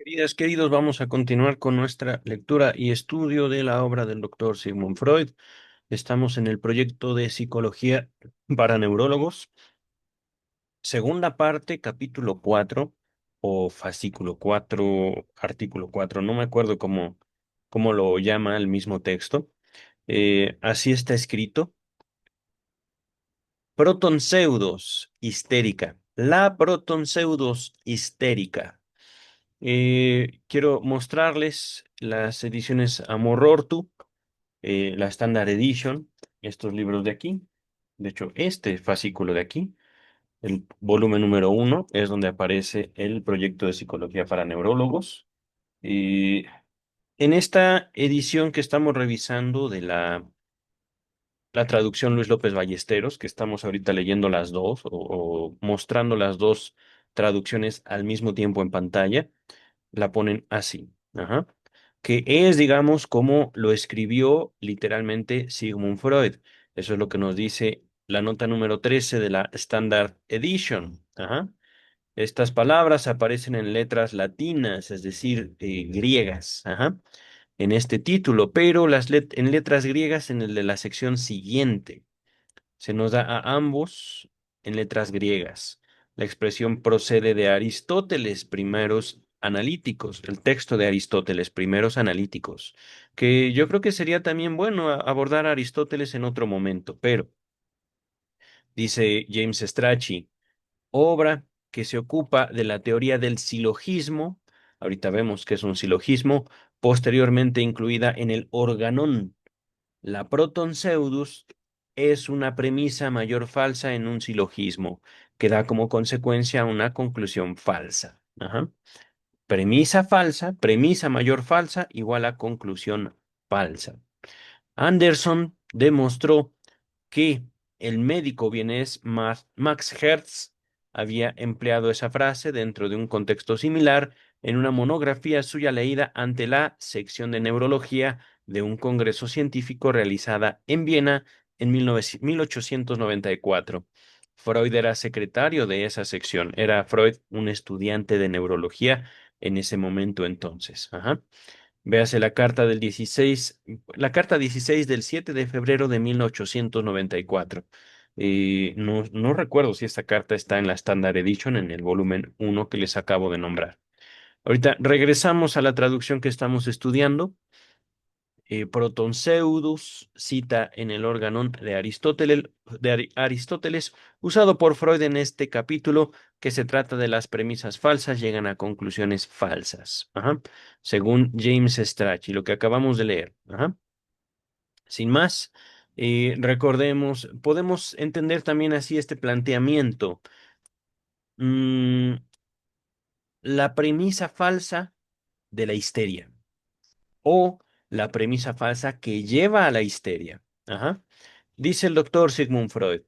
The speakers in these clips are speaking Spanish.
Queridas, queridos, vamos a continuar con nuestra lectura y estudio de la obra del doctor Sigmund Freud. Estamos en el proyecto de psicología para neurólogos, segunda parte, capítulo 4 o fascículo 4, artículo 4. No me acuerdo cómo lo llama el mismo texto. Así está escrito. Protonpseudos histérica. La protonpseudos histérica. Quiero mostrarles las ediciones Amor-Ortu, la Standard Edition, estos libros de aquí. De hecho, este fascículo de aquí, el volumen número 1, es donde aparece el proyecto de psicología para neurólogos. Y en esta edición que estamos revisando de la traducción Luis López Ballesteros, que estamos ahorita leyendo las dos o mostrando las dos traducciones al mismo tiempo en pantalla, la ponen así. Ajá. Que es, digamos, como lo escribió literalmente Sigmund Freud. Eso es lo que nos dice la nota número 13 de la Standard Edition. Ajá. Estas palabras aparecen en letras latinas, es decir, griegas, ajá, en este título, pero en letras griegas en el de la sección siguiente. Se nos da a ambos en letras griegas. La expresión procede de Aristóteles, primeros analíticos, el texto de Aristóteles, primeros analíticos, que yo creo que sería también bueno abordar a Aristóteles en otro momento, pero dice James Strachey, obra que se ocupa de la teoría del silogismo, ahorita vemos que es un silogismo, posteriormente incluida en el organón. La proton pseudus es una premisa mayor falsa en un silogismo, que da como consecuencia una conclusión falsa. Ajá. Premisa falsa, premisa mayor falsa, igual a conclusión falsa. Anderson demostró que el médico vienés Max Hertz había empleado esa frase dentro de un contexto similar en una monografía suya leída ante la sección de neurología de un congreso científico realizada en Viena en 1894. Freud era secretario de esa sección. Era Freud un estudiante de neurología en ese momento entonces. Ajá. Véase la carta 16 del 7 de febrero de 1894. No recuerdo si esta carta está en la Standard Edition, en el volumen 1 que les acabo de nombrar. Ahorita regresamos a la traducción que estamos estudiando. Protonpseudus cita en el órganon de Aristóteles, usado por Freud en este capítulo, que se trata de las premisas falsas, llegan a conclusiones falsas. Ajá. Según James Strachey, lo que acabamos de leer. Ajá. Sin más, recordemos, podemos entender también así este planteamiento. Mm, la premisa falsa de la histeria o la premisa falsa que lleva a la histeria. Ajá. Dice el doctor Sigmund Freud,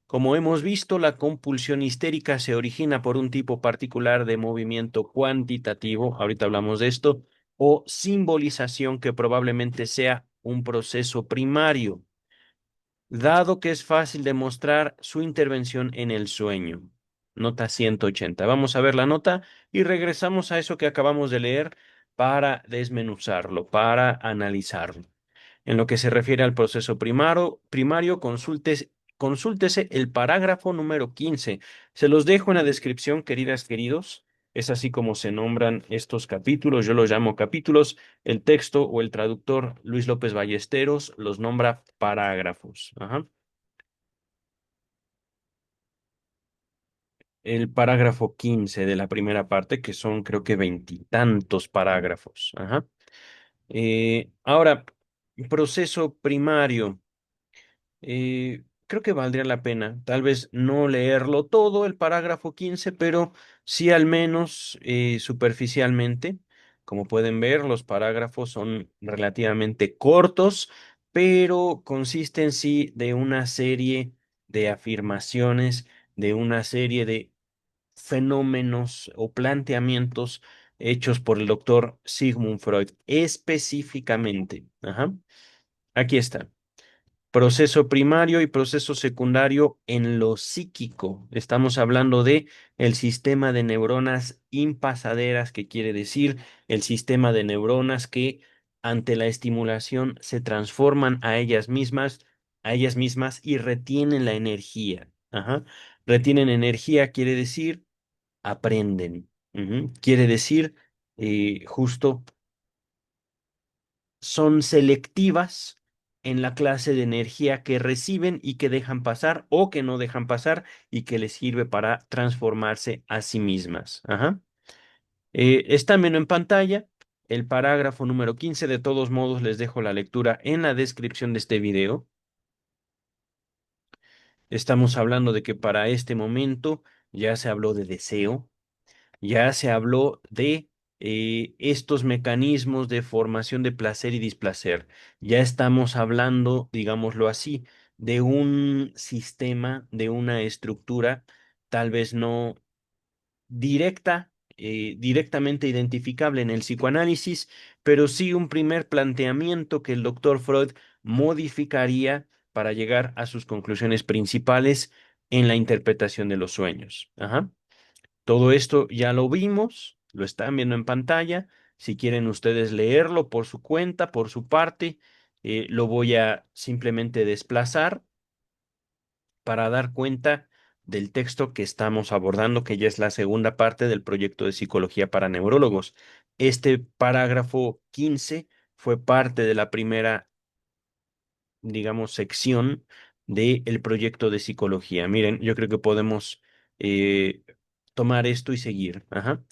como hemos visto, la compulsión histérica se origina por un tipo particular de movimiento cuantitativo, ahorita hablamos de esto, o simbolización que probablemente sea un proceso primario, dado que es fácil demostrar su intervención en el sueño. Nota 180. Vamos a ver la nota y regresamos a eso que acabamos de leer para desmenuzarlo, para analizarlo. En lo que se refiere al proceso primario, consúltese el parágrafo número 15. Se los dejo en la descripción, queridas, queridos. Es así como se nombran estos capítulos. Yo los llamo capítulos. El texto o el traductor Luis López Ballesteros los nombra parágrafos. Ajá. El parágrafo 15 de la primera parte, que son creo que veintitantos parágrafos. Ajá. Ahora, proceso primario. Creo que valdría la pena, tal vez no leerlo todo, el parágrafo 15, pero sí al menos superficialmente. Como pueden ver, los parágrafos son relativamente cortos, pero consisten sí de una serie de afirmaciones, de una serie de fenómenos o planteamientos hechos por el doctor Sigmund Freud específicamente. Ajá. Aquí está. proceso primario y proceso secundario en lo psíquico. Estamos hablando de el sistema de neuronas impasaderas, que quiere decir el sistema de neuronas que ante la estimulación se transforman a ellas mismas y retienen la energía. Ajá. Retienen energía quiere decir aprenden. Ujú. Quiere decir justo son selectivas en la clase de energía que reciben y que dejan pasar o que no dejan pasar y que les sirve para transformarse a sí mismas. Ajá. Está menos en pantalla el parágrafo número 15. De todos modos, les dejo la lectura en la descripción de este video. Estamos hablando de que para este momento ya se habló de deseo. Ya se habló de estos mecanismos de formación de placer y displacer. Ya estamos hablando, digámoslo así, de un sistema, de una estructura, tal vez no directamente identificable en el psicoanálisis, pero sí un primer planteamiento que el doctor Freud modificaría para llegar a sus conclusiones principales en la interpretación de los sueños. Ajá. Todo esto ya lo vimos, lo están viendo en pantalla. Si quieren ustedes leerlo por su cuenta, por su parte, lo voy a simplemente desplazar para dar cuenta del texto que estamos abordando, que ya es la segunda parte del proyecto de psicología para neurólogos. Este parágrafo 15 fue parte de la primera, digamos, sección del proyecto de psicología. Miren, yo creo que podemos eh, tomar esto y seguir. Ajá.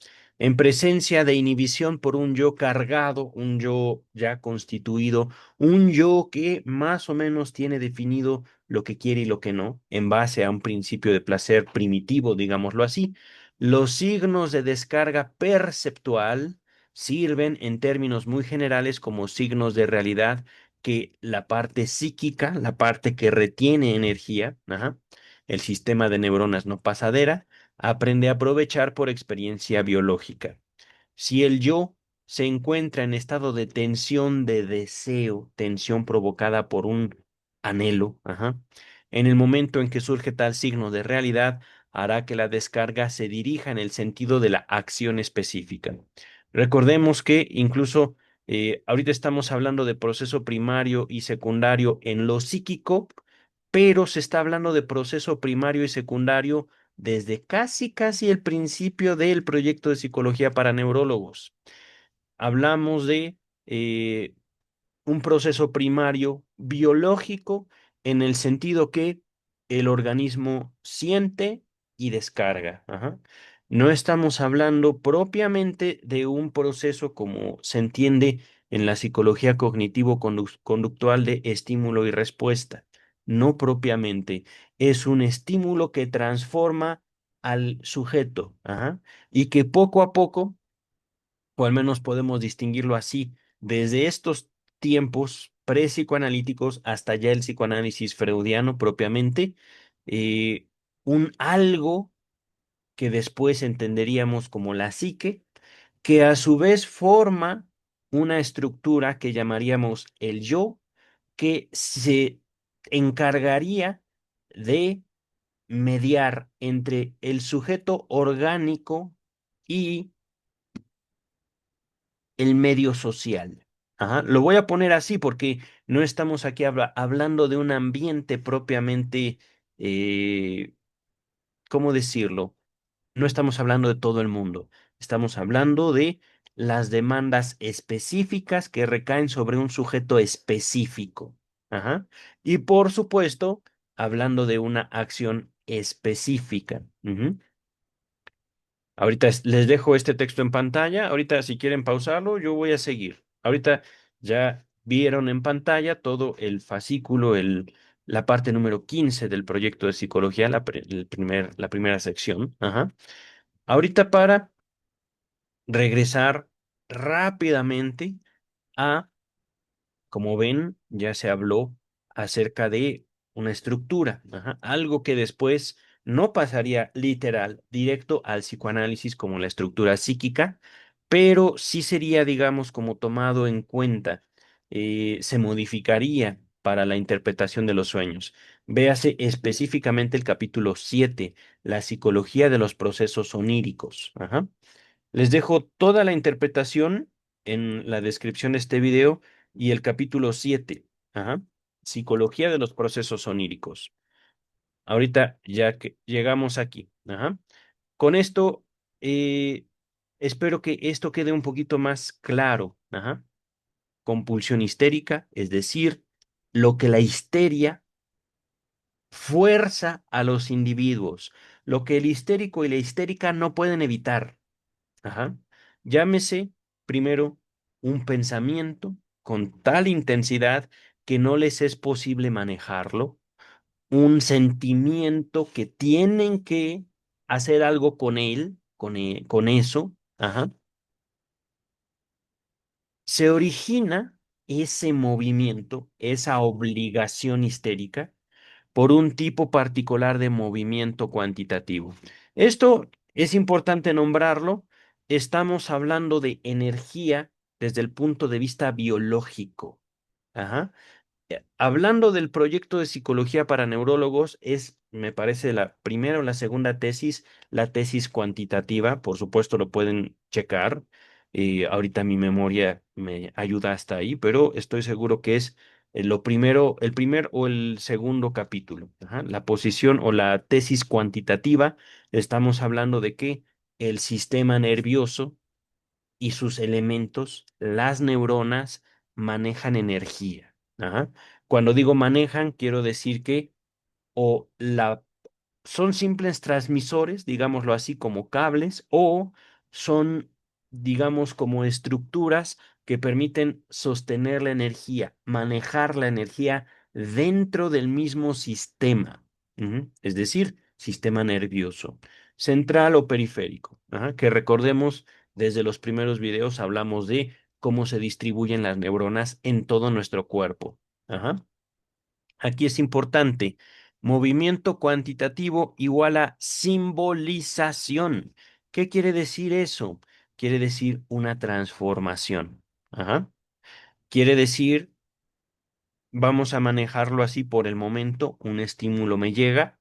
En presencia de inhibición por un yo cargado, un yo ya constituido, un yo que más o menos tiene definido lo que quiere y lo que no, en base a un principio de placer primitivo, digámoslo así, los signos de descarga perceptual sirven en términos muy generales como signos de realidad que la parte psíquica, la parte que retiene energía, ajá, el sistema de neuronas no pasadera, aprende a aprovechar por experiencia biológica. Si el yo se encuentra en estado de tensión de deseo, tensión provocada por un anhelo, ajá, en el momento en que surge tal signo de realidad, hará que la descarga se dirija en el sentido de la acción específica. Recordemos que incluso ahorita estamos hablando de proceso primario y secundario en lo psíquico, pero se está hablando de proceso primario y secundario desde casi el principio del proyecto de psicología para neurólogos. Hablamos de eh, un proceso primario biológico en el sentido que el organismo siente y descarga. Ajá. No estamos hablando propiamente de un proceso como se entiende en la psicología cognitivo-conductual de estímulo y respuesta. No propiamente. Es un estímulo que transforma al sujeto. Ajá. Y que poco a poco, o al menos podemos distinguirlo así, desde estos tiempos pre-psicoanalíticos hasta ya el psicoanálisis freudiano propiamente, eh, un algo que después entenderíamos como la psique, que a su vez forma una estructura que llamaríamos el yo, que se encargaría de mediar entre el sujeto orgánico y el medio social. Ajá. Lo voy a poner así porque no estamos aquí hablando de un ambiente propiamente, eh, ¿cómo decirlo? No estamos hablando de todo el mundo. Estamos hablando de las demandas específicas que recaen sobre un sujeto específico. Ajá. Y por supuesto, hablando de una acción específica. Ujú. Ahorita les dejo este texto en pantalla. Ahorita si quieren pausarlo, yo voy a seguir. Ahorita ya vieron en pantalla todo el fascículo, la parte número 15 del proyecto de psicología, la primera sección. Ajá. Ahorita para regresar rápidamente a, como ven, ya se habló acerca de una estructura, ajá, algo que después no pasaría literal, directo al psicoanálisis como la estructura psíquica, pero sí sería, digamos, como tomado en cuenta, se modificaría para la interpretación de los sueños. Véase específicamente el capítulo 7, la psicología de los procesos oníricos. Ajá. Les dejo toda la interpretación en la descripción de este video y el capítulo 7, ajá, psicología de los procesos oníricos. Ahorita ya que llegamos aquí, ajá. Con esto, eh, espero que esto quede un poquito más claro, ajá. Compulsión histérica, es decir, lo que la histeria fuerza a los individuos, lo que el histérico y la histérica no pueden evitar. Ajá. Llámese primero un pensamiento con tal intensidad que no les es posible manejarlo, un sentimiento que tienen que hacer algo con él, con eso. Ajá. Se origina ese movimiento, esa obligación histérica por un tipo particular de movimiento cuantitativo. Esto es importante nombrarlo. Estamos hablando de energía desde el punto de vista biológico. Ajá. Hablando del proyecto de psicología para neurólogos, es, me parece, la primera o la segunda tesis, la tesis cuantitativa, por supuesto lo pueden checar. Ahorita mi memoria me ayuda hasta ahí, pero estoy seguro que es lo primero, el primer o el segundo capítulo. Ajá. La posición o la tesis cuantitativa, estamos hablando de que el sistema nervioso y sus elementos, las neuronas, manejan energía. Ajá. Cuando digo manejan, quiero decir que o la son simples transmisores, digámoslo así, como cables, o son, digamos, como estructuras que permiten sostener la energía, manejar la energía dentro del mismo sistema. Ujú. Es decir, sistema nervioso, central o periférico. Ajá, que recordemos, desde los primeros videos hablamos de cómo se distribuyen las neuronas en todo nuestro cuerpo. Ajá. Aquí es importante. Movimiento cuantitativo igual a simbolización. ¿Qué quiere decir eso? Quiere decir una transformación. Ajá. Quiere decir, vamos a manejarlo así por el momento, un estímulo me llega,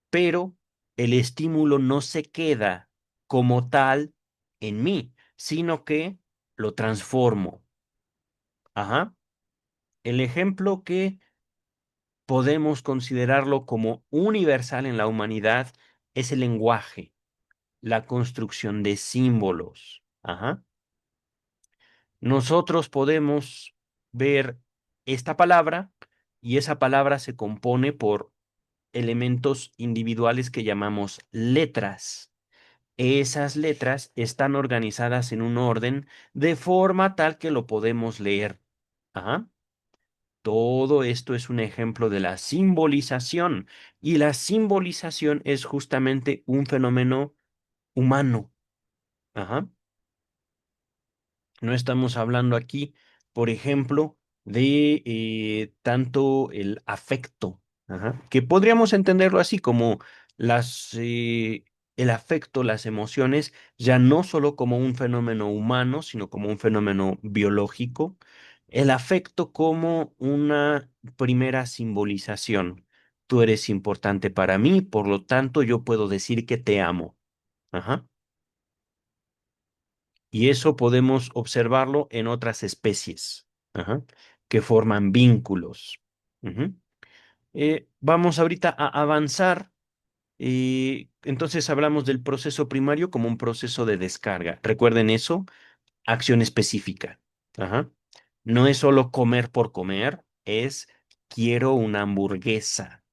pero el estímulo no se queda como tal en mí, sino que lo transformo. Ajá. El ejemplo que podemos considerarlo como universal en la humanidad es el lenguaje, la construcción de símbolos. Ajá. Nosotros podemos ver esta palabra y esa palabra se compone por elementos individuales que llamamos letras. Esas letras están organizadas en un orden de forma tal que lo podemos leer. Ajá. Todo esto es un ejemplo de la simbolización y la simbolización es justamente un fenómeno humano. Ajá. No estamos hablando aquí, por ejemplo, de tanto el afecto, ajá, que podríamos entenderlo así como las, el afecto, las emociones, ya no solo como un fenómeno humano, sino como un fenómeno biológico. El afecto como una primera simbolización. Tú eres importante para mí, por lo tanto yo puedo decir que te amo. Ajá. Y eso podemos observarlo en otras especies, ajá, que forman vínculos. Ujú. Vamos ahorita a avanzar. Entonces hablamos del proceso primario como un proceso de descarga. Recuerden eso, acción específica. Ajá. No es solo comer por comer, es quiero una hamburguesa,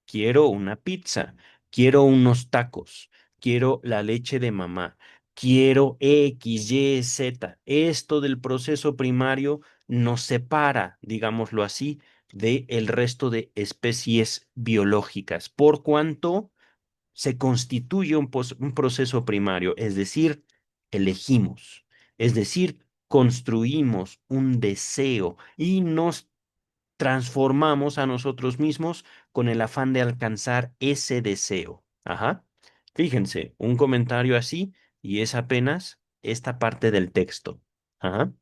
quiero una pizza, quiero unos tacos, quiero la leche de mamá, quiero X, Y, Z. Esto del proceso primario nos separa, digámoslo así, del resto de especies biológicas, por cuanto se constituye un proceso primario, es decir, elegimos, es decir, construimos un deseo y nos transformamos a nosotros mismos con el afán de alcanzar ese deseo. Ajá. Fíjense, un comentario así y es apenas esta parte del texto. Ajá.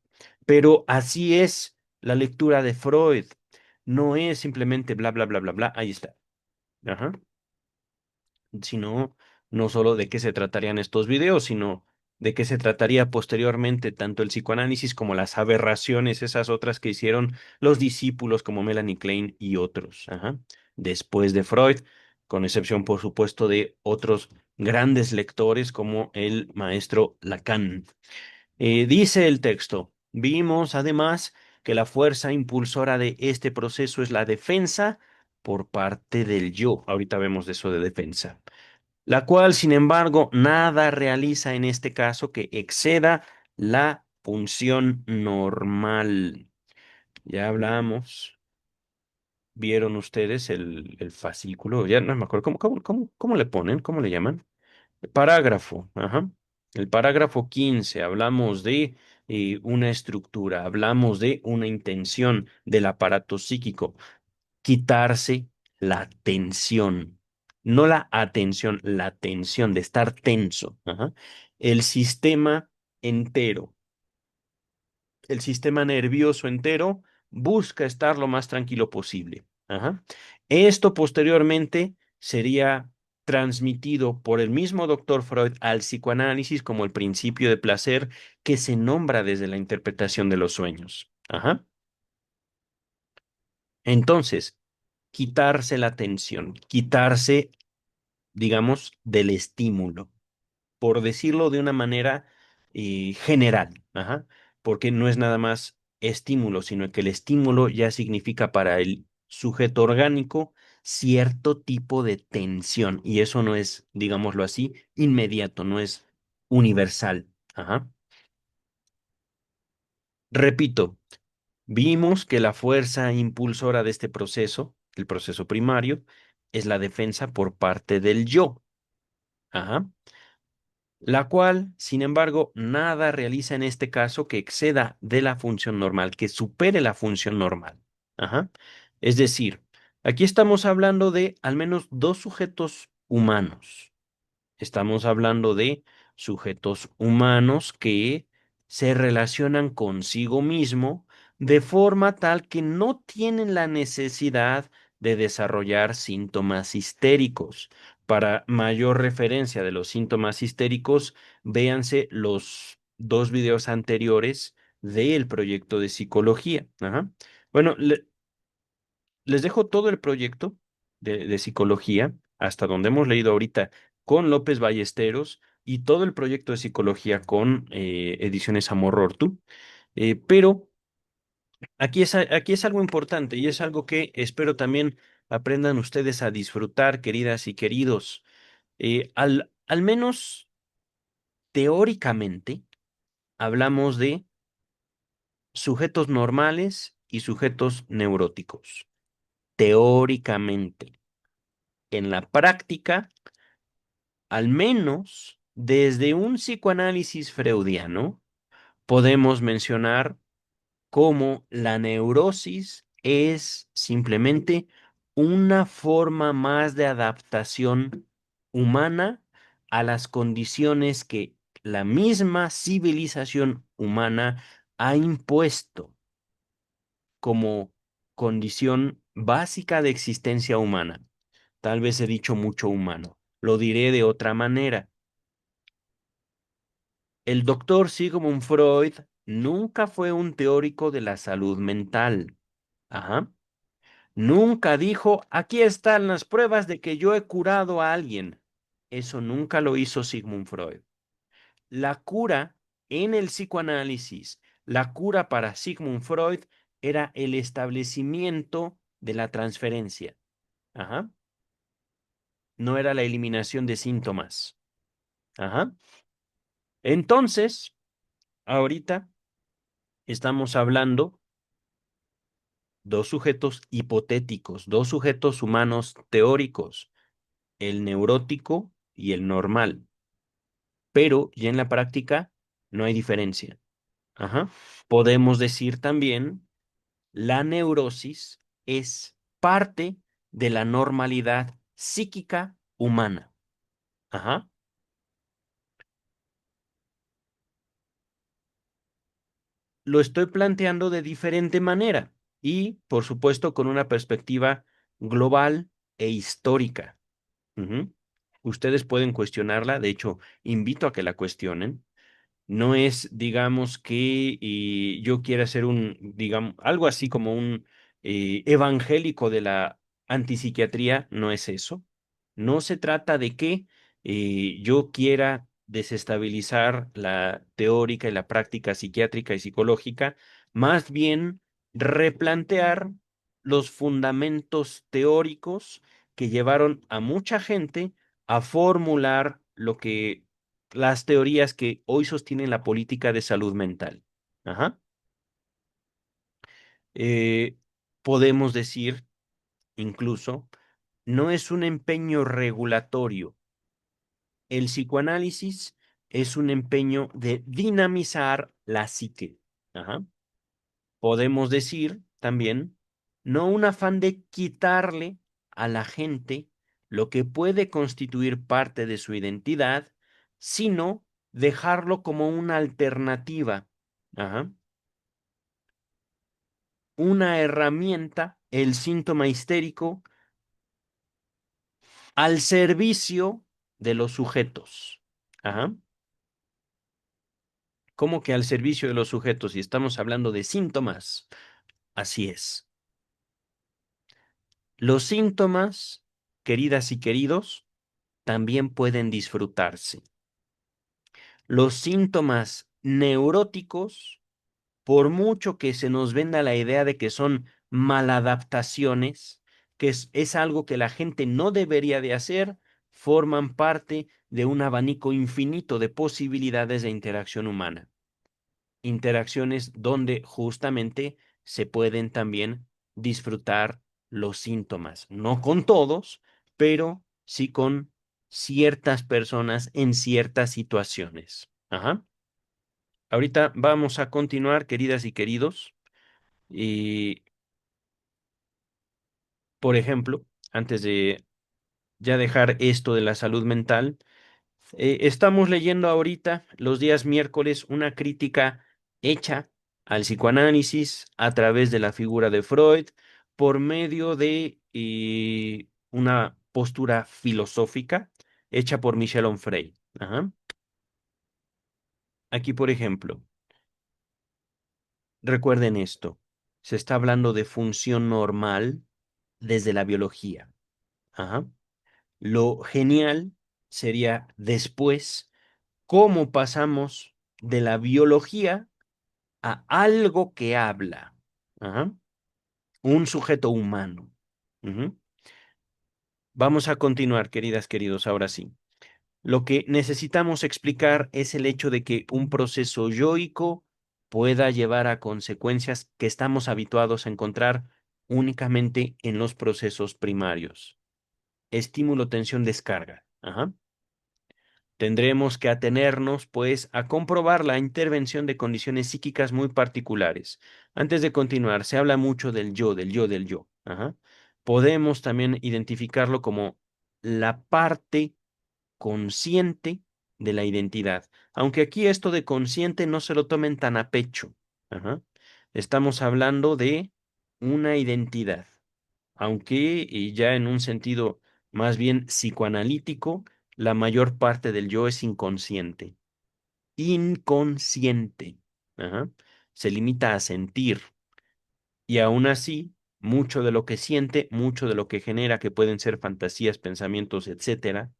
Pero así es la lectura de Freud. no es simplemente bla, bla, bla, bla, bla, ahí está. Ajá. Sino no solo de qué se tratarían estos videos, sino de qué se trataría posteriormente tanto el psicoanálisis como las aberraciones, esas otras que hicieron los discípulos como Melanie Klein y otros. Ajá. Después de Freud, con excepción, por supuesto, de otros grandes lectores como el maestro Lacan. Dice el texto, vimos además que la fuerza impulsora de este proceso es la defensa por parte del yo. Ahorita vemos de eso de defensa, la cual, sin embargo, nada realiza en este caso que exceda la función normal. Ya hablamos, vieron ustedes el fascículo, ya no me acuerdo, ¿cómo le ponen? ¿Cómo le llaman? Parágrafo, ajá. El parágrafo 15, hablamos de una estructura, hablamos de una intención del aparato psíquico, quitarse la tensión, no la atención, la tensión de estar tenso. Ajá. El sistema entero, el sistema nervioso entero busca estar lo más tranquilo posible. Ajá. Esto posteriormente sería transmitido por el mismo doctor Freud al psicoanálisis como el principio de placer que se nombra desde la interpretación de los sueños. Ajá. Entonces, quitarse la tensión, quitarse, digamos, del estímulo, por decirlo de una manera general, ajá, porque no es nada más estímulo, sino que el estímulo ya significa para el sujeto orgánico cierto tipo de tensión, y eso no es, digámoslo así, inmediato, no es universal. Ajá. Repito, vimos que la fuerza impulsora de este proceso, el proceso primario, es la defensa por parte del yo. Ajá. La cual, sin embargo, nada realiza en este caso que exceda de la función normal, que supere la función normal. Ajá. Es decir, aquí estamos hablando de al menos dos sujetos humanos. Estamos hablando de sujetos humanos que se relacionan consigo mismo de forma tal que no tienen la necesidad de desarrollar síntomas histéricos. Para mayor referencia de los síntomas histéricos, véanse los dos videos anteriores del proyecto de psicología. Ajá. Bueno, les dejo todo el proyecto de psicología, hasta donde hemos leído ahorita con López Ballesteros y todo el proyecto de psicología con Ediciones Amorortu. Pero aquí es algo importante y es algo que espero también aprendan ustedes a disfrutar, queridas y queridos. Al menos teóricamente, hablamos de sujetos normales y sujetos neuróticos. Teóricamente. En la práctica, al menos desde un psicoanálisis freudiano, podemos mencionar cómo la neurosis es simplemente una forma más de adaptación humana a las condiciones que la misma civilización humana ha impuesto como condición básica de existencia humana. Tal vez he dicho mucho humano. Lo diré de otra manera. El doctor Sigmund Freud nunca fue un teórico de la salud mental. Ajá. Nunca dijo, aquí están las pruebas de que yo he curado a alguien. Eso nunca lo hizo Sigmund Freud. La cura en el psicoanálisis, la cura para Sigmund Freud era el establecimiento de la transferencia. Ajá. No era la eliminación de síntomas. Ajá. Entonces, ahorita estamos hablando dos sujetos hipotéticos, dos sujetos humanos teóricos, el neurótico y el normal, pero ya en la práctica no hay diferencia. Ajá. Podemos decir también, la neurosis es parte de la normalidad psíquica humana. Ajá. Lo estoy planteando de diferente manera. y, por supuesto, con una perspectiva global e histórica. Ujú. Ustedes pueden cuestionarla, de hecho, invito a que la cuestionen. No es, digamos, que yo quiera ser digamos, algo así como un evangélico de la antipsiquiatría, no es eso. No se trata de que yo quiera desestabilizar la teórica y la práctica psiquiátrica y psicológica, más bien replantear los fundamentos teóricos que llevaron a mucha gente a formular lo que las teorías que hoy sostienen la política de salud mental. Ajá. Eh, Podemos decir, incluso, no es un empeño regulatorio. El psicoanálisis es un empeño de dinamizar la psique. Ajá. Podemos decir también, no un afán de quitarle a la gente lo que puede constituir parte de su identidad, sino dejarlo como una alternativa, ajá, una herramienta, el síntoma histérico, al servicio de los sujetos. Ajá. ¿Cómo que al servicio de los sujetos? Y estamos hablando de síntomas. Así es. Los síntomas, queridas y queridos, también pueden disfrutarse. Los síntomas neuróticos, por mucho que se nos venda la idea de que son maladaptaciones, que es algo que la gente no debería de hacer, forman parte de un abanico infinito de posibilidades de interacción humana. Interacciones donde justamente se pueden también disfrutar los síntomas, no con todos, pero sí con ciertas personas en ciertas situaciones. Ajá. Ahorita vamos a continuar, queridas y queridos. Y, por ejemplo, antes de ya dejar esto de la salud mental, estamos leyendo ahorita, los días miércoles, una crítica hecha al psicoanálisis a través de la figura de Freud por medio de una postura filosófica hecha por Michel Onfray. Ajá. Aquí, por ejemplo, recuerden esto, se está hablando de función normal desde la biología. Ajá. Lo genial sería después cómo pasamos de la biología a algo que habla. Ajá. Un sujeto humano. Ujú. Vamos a continuar, queridas, queridos, ahora sí. Lo que necesitamos explicar es el hecho de que un proceso yoico pueda llevar a consecuencias que estamos habituados a encontrar únicamente en los procesos primarios. Estímulo, tensión, descarga. Ajá. Tendremos que atenernos, pues, a comprobar la intervención de condiciones psíquicas muy particulares. Antes de continuar, se habla mucho del yo, del yo, del yo. Ajá. Podemos también identificarlo como la parte consciente de la identidad. Aunque aquí esto de consciente no se lo tomen tan a pecho. Ajá. Estamos hablando de una identidad, aunque y ya en un sentido más bien psicoanalítico, la mayor parte del yo es inconsciente. Inconsciente. Ajá. Se limita a sentir y aún así, mucho de lo que siente, mucho de lo que genera, que pueden ser fantasías, pensamientos, etcétera,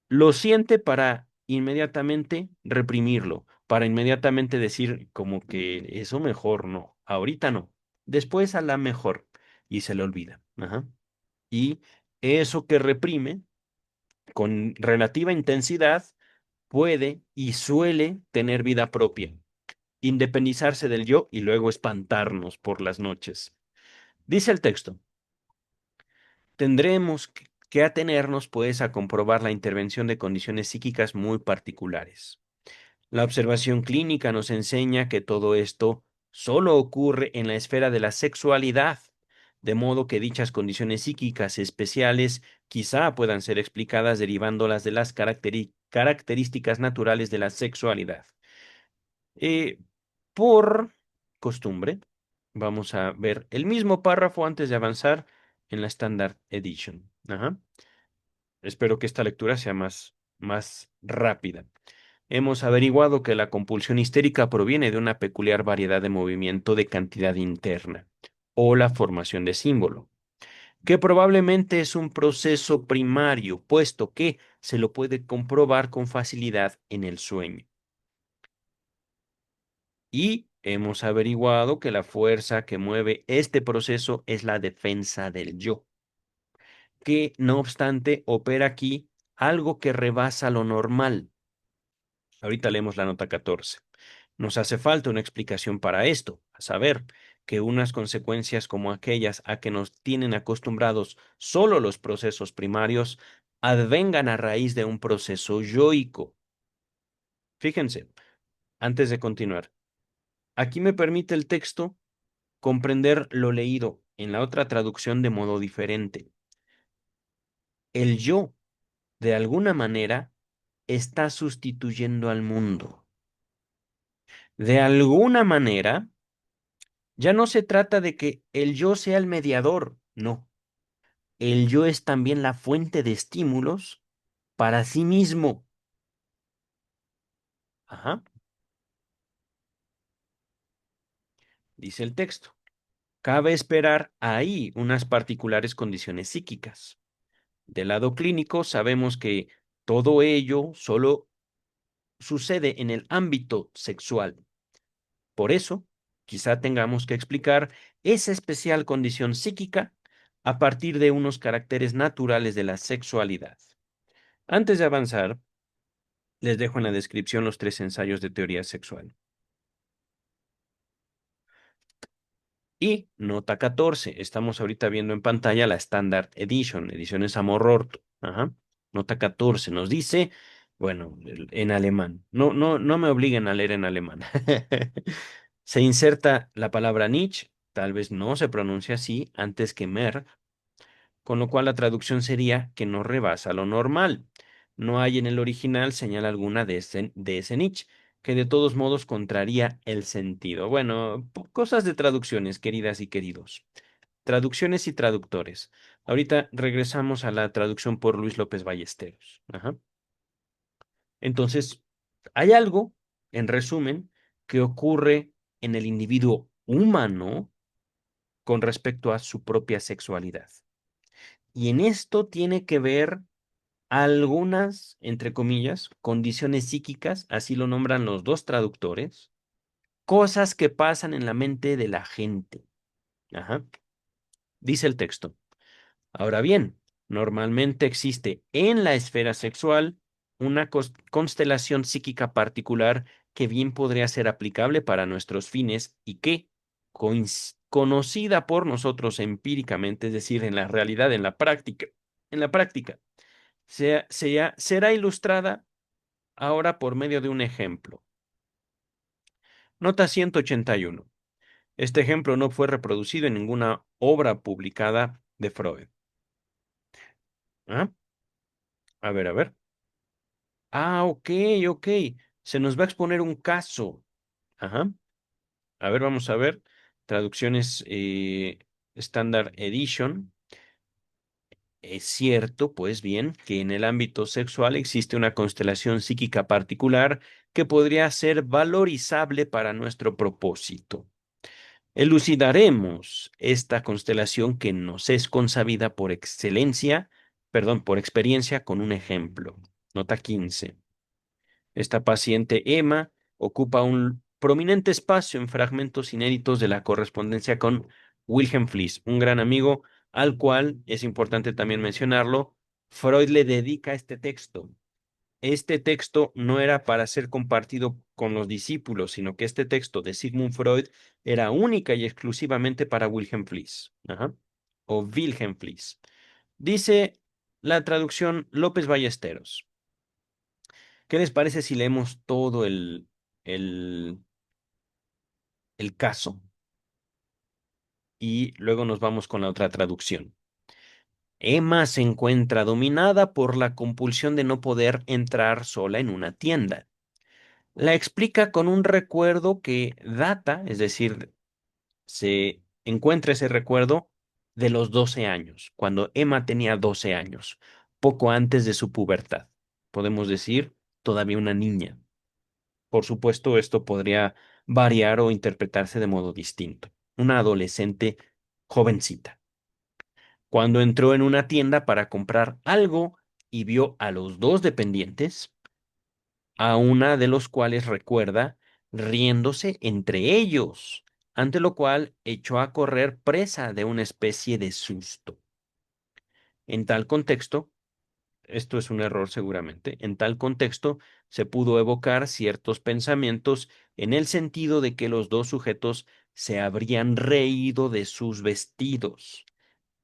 lo siente para inmediatamente reprimirlo, para inmediatamente decir como que eso mejor no, ahorita no, después a la mejor y se le olvida. Ajá. Y eso que reprime con relativa intensidad puede y suele tener vida propia, independizarse del yo y luego espantarnos por las noches. Dice el texto, tendremos que atenernos pues a comprobar la intervención de condiciones psíquicas muy particulares. La observación clínica nos enseña que todo esto solo ocurre en la esfera de la sexualidad, de modo que dichas condiciones psíquicas especiales quizá puedan ser explicadas derivándolas de las características naturales de la sexualidad. Eh, por costumbre, vamos a ver el mismo párrafo antes de avanzar en la Standard Edition. Ajá. Espero que esta lectura sea más rápida. Hemos averiguado que la compulsión histérica proviene de una peculiar variedad de movimiento de cantidad interna o la formación de símbolo, que probablemente es un proceso primario, puesto que se lo puede comprobar con facilidad en el sueño. Y hemos averiguado que la fuerza que mueve este proceso es la defensa del yo, que no obstante opera aquí algo que rebasa lo normal. Ahorita leemos la nota 14. Nos hace falta una explicación para esto, a saber, que unas consecuencias como aquellas a que nos tienen acostumbrados solo los procesos primarios advengan a raíz de un proceso yoico. Fíjense, antes de continuar, aquí me permite el texto comprender lo leído en la otra traducción de modo diferente. El yo, de alguna manera, está sustituyendo al mundo. De alguna manera, ya no se trata de que el yo sea el mediador, no. El yo es también la fuente de estímulos para sí mismo. Ajá, dice el texto. Cabe esperar ahí unas particulares condiciones psíquicas. Del lado clínico, sabemos que todo ello solo sucede en el ámbito sexual. Por eso, quizá tengamos que explicar esa especial condición psíquica a partir de unos caracteres naturales de la sexualidad. Antes de avanzar, les dejo en la descripción los 3 ensayos de teoría sexual. Y nota 14, estamos ahorita viendo en pantalla la Standard Edition, ediciones Amororto. Ajá. Nota 14 nos dice, bueno, en alemán. No me obliguen a leer en alemán. Se inserta la palabra nicht, tal vez no se pronuncia así, antes que mer, con lo cual la traducción sería que no rebasa lo normal. No hay en el original señal alguna de ese niche, que de todos modos contraría el sentido. Bueno, cosas de traducciones, queridas y queridos. Traducciones y traductores. Ahorita regresamos a la traducción por Luis López Ballesteros. Ajá. Entonces, hay algo, en resumen, que ocurre en el individuo humano con respecto a su propia sexualidad. Y en esto tiene que ver algunas, entre comillas, condiciones psíquicas, así lo nombran los dos traductores, cosas que pasan en la mente de la gente. Ajá. Dice el texto. Ahora bien, normalmente existe en la esfera sexual una constelación psíquica particular que bien podría ser aplicable para nuestros fines y que, conocida por nosotros empíricamente, es decir, en la realidad, en la práctica, será ilustrada ahora por medio de un ejemplo. Nota 181. Este ejemplo no fue reproducido en ninguna obra publicada de Freud. ¿Ah? A ver, a ver. Ah, ok, ok. Se nos va a exponer un caso. Ajá. A ver, vamos a ver. Traducciones Standard Edition. Es cierto, pues bien, que en el ámbito sexual existe una constelación psíquica particular que podría ser valorizable para nuestro propósito. Elucidaremos esta constelación que nos es consabida por excelencia, perdón, por experiencia con un ejemplo. Nota 15. Esta paciente Emma ocupa un prominente espacio en fragmentos inéditos de la correspondencia con Wilhelm Fliess, un gran amigo al cual, es importante también mencionarlo, Freud le dedica este texto. Este texto no era para ser compartido con los discípulos, sino que este texto de Sigmund Freud era única y exclusivamente para Wilhelm Fliess. Ajá. O Wilhelm Fliess. Dice la traducción López Ballesteros. ¿Qué les parece si leemos todo el, el caso y luego nos vamos con la otra traducción? Emma se encuentra dominada por la compulsión de no poder entrar sola en una tienda. La explica con un recuerdo que data, es decir, Se encuentra ese recuerdo de los 12 años, cuando Emma tenía 12 años, poco antes de su pubertad. Podemos decir, todavía una niña. Por supuesto, esto podría variar o interpretarse de modo distinto. Una adolescente jovencita. Cuando entró en una tienda para comprar algo y vio a los dos dependientes, a una de los cuales recuerda riéndose entre ellos, ante lo cual echó a correr presa de una especie de susto. En tal contexto, esto es un error seguramente, en tal contexto se pudo evocar ciertos pensamientos en el sentido de que los dos sujetos se habrían reído de sus vestidos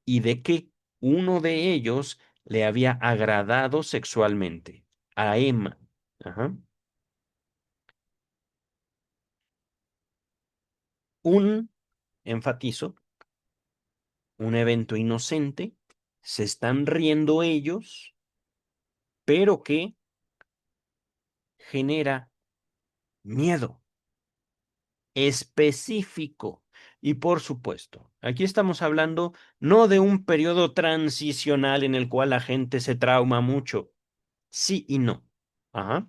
y de que uno de ellos le había agradado sexualmente a Emma. Ajá. Un, enfatizo, un evento inocente, se están riendo ellos, pero que genera miedo específico. Y por supuesto, aquí estamos hablando no de un periodo transicional en el cual la gente se trauma mucho. Sí y no. Ajá.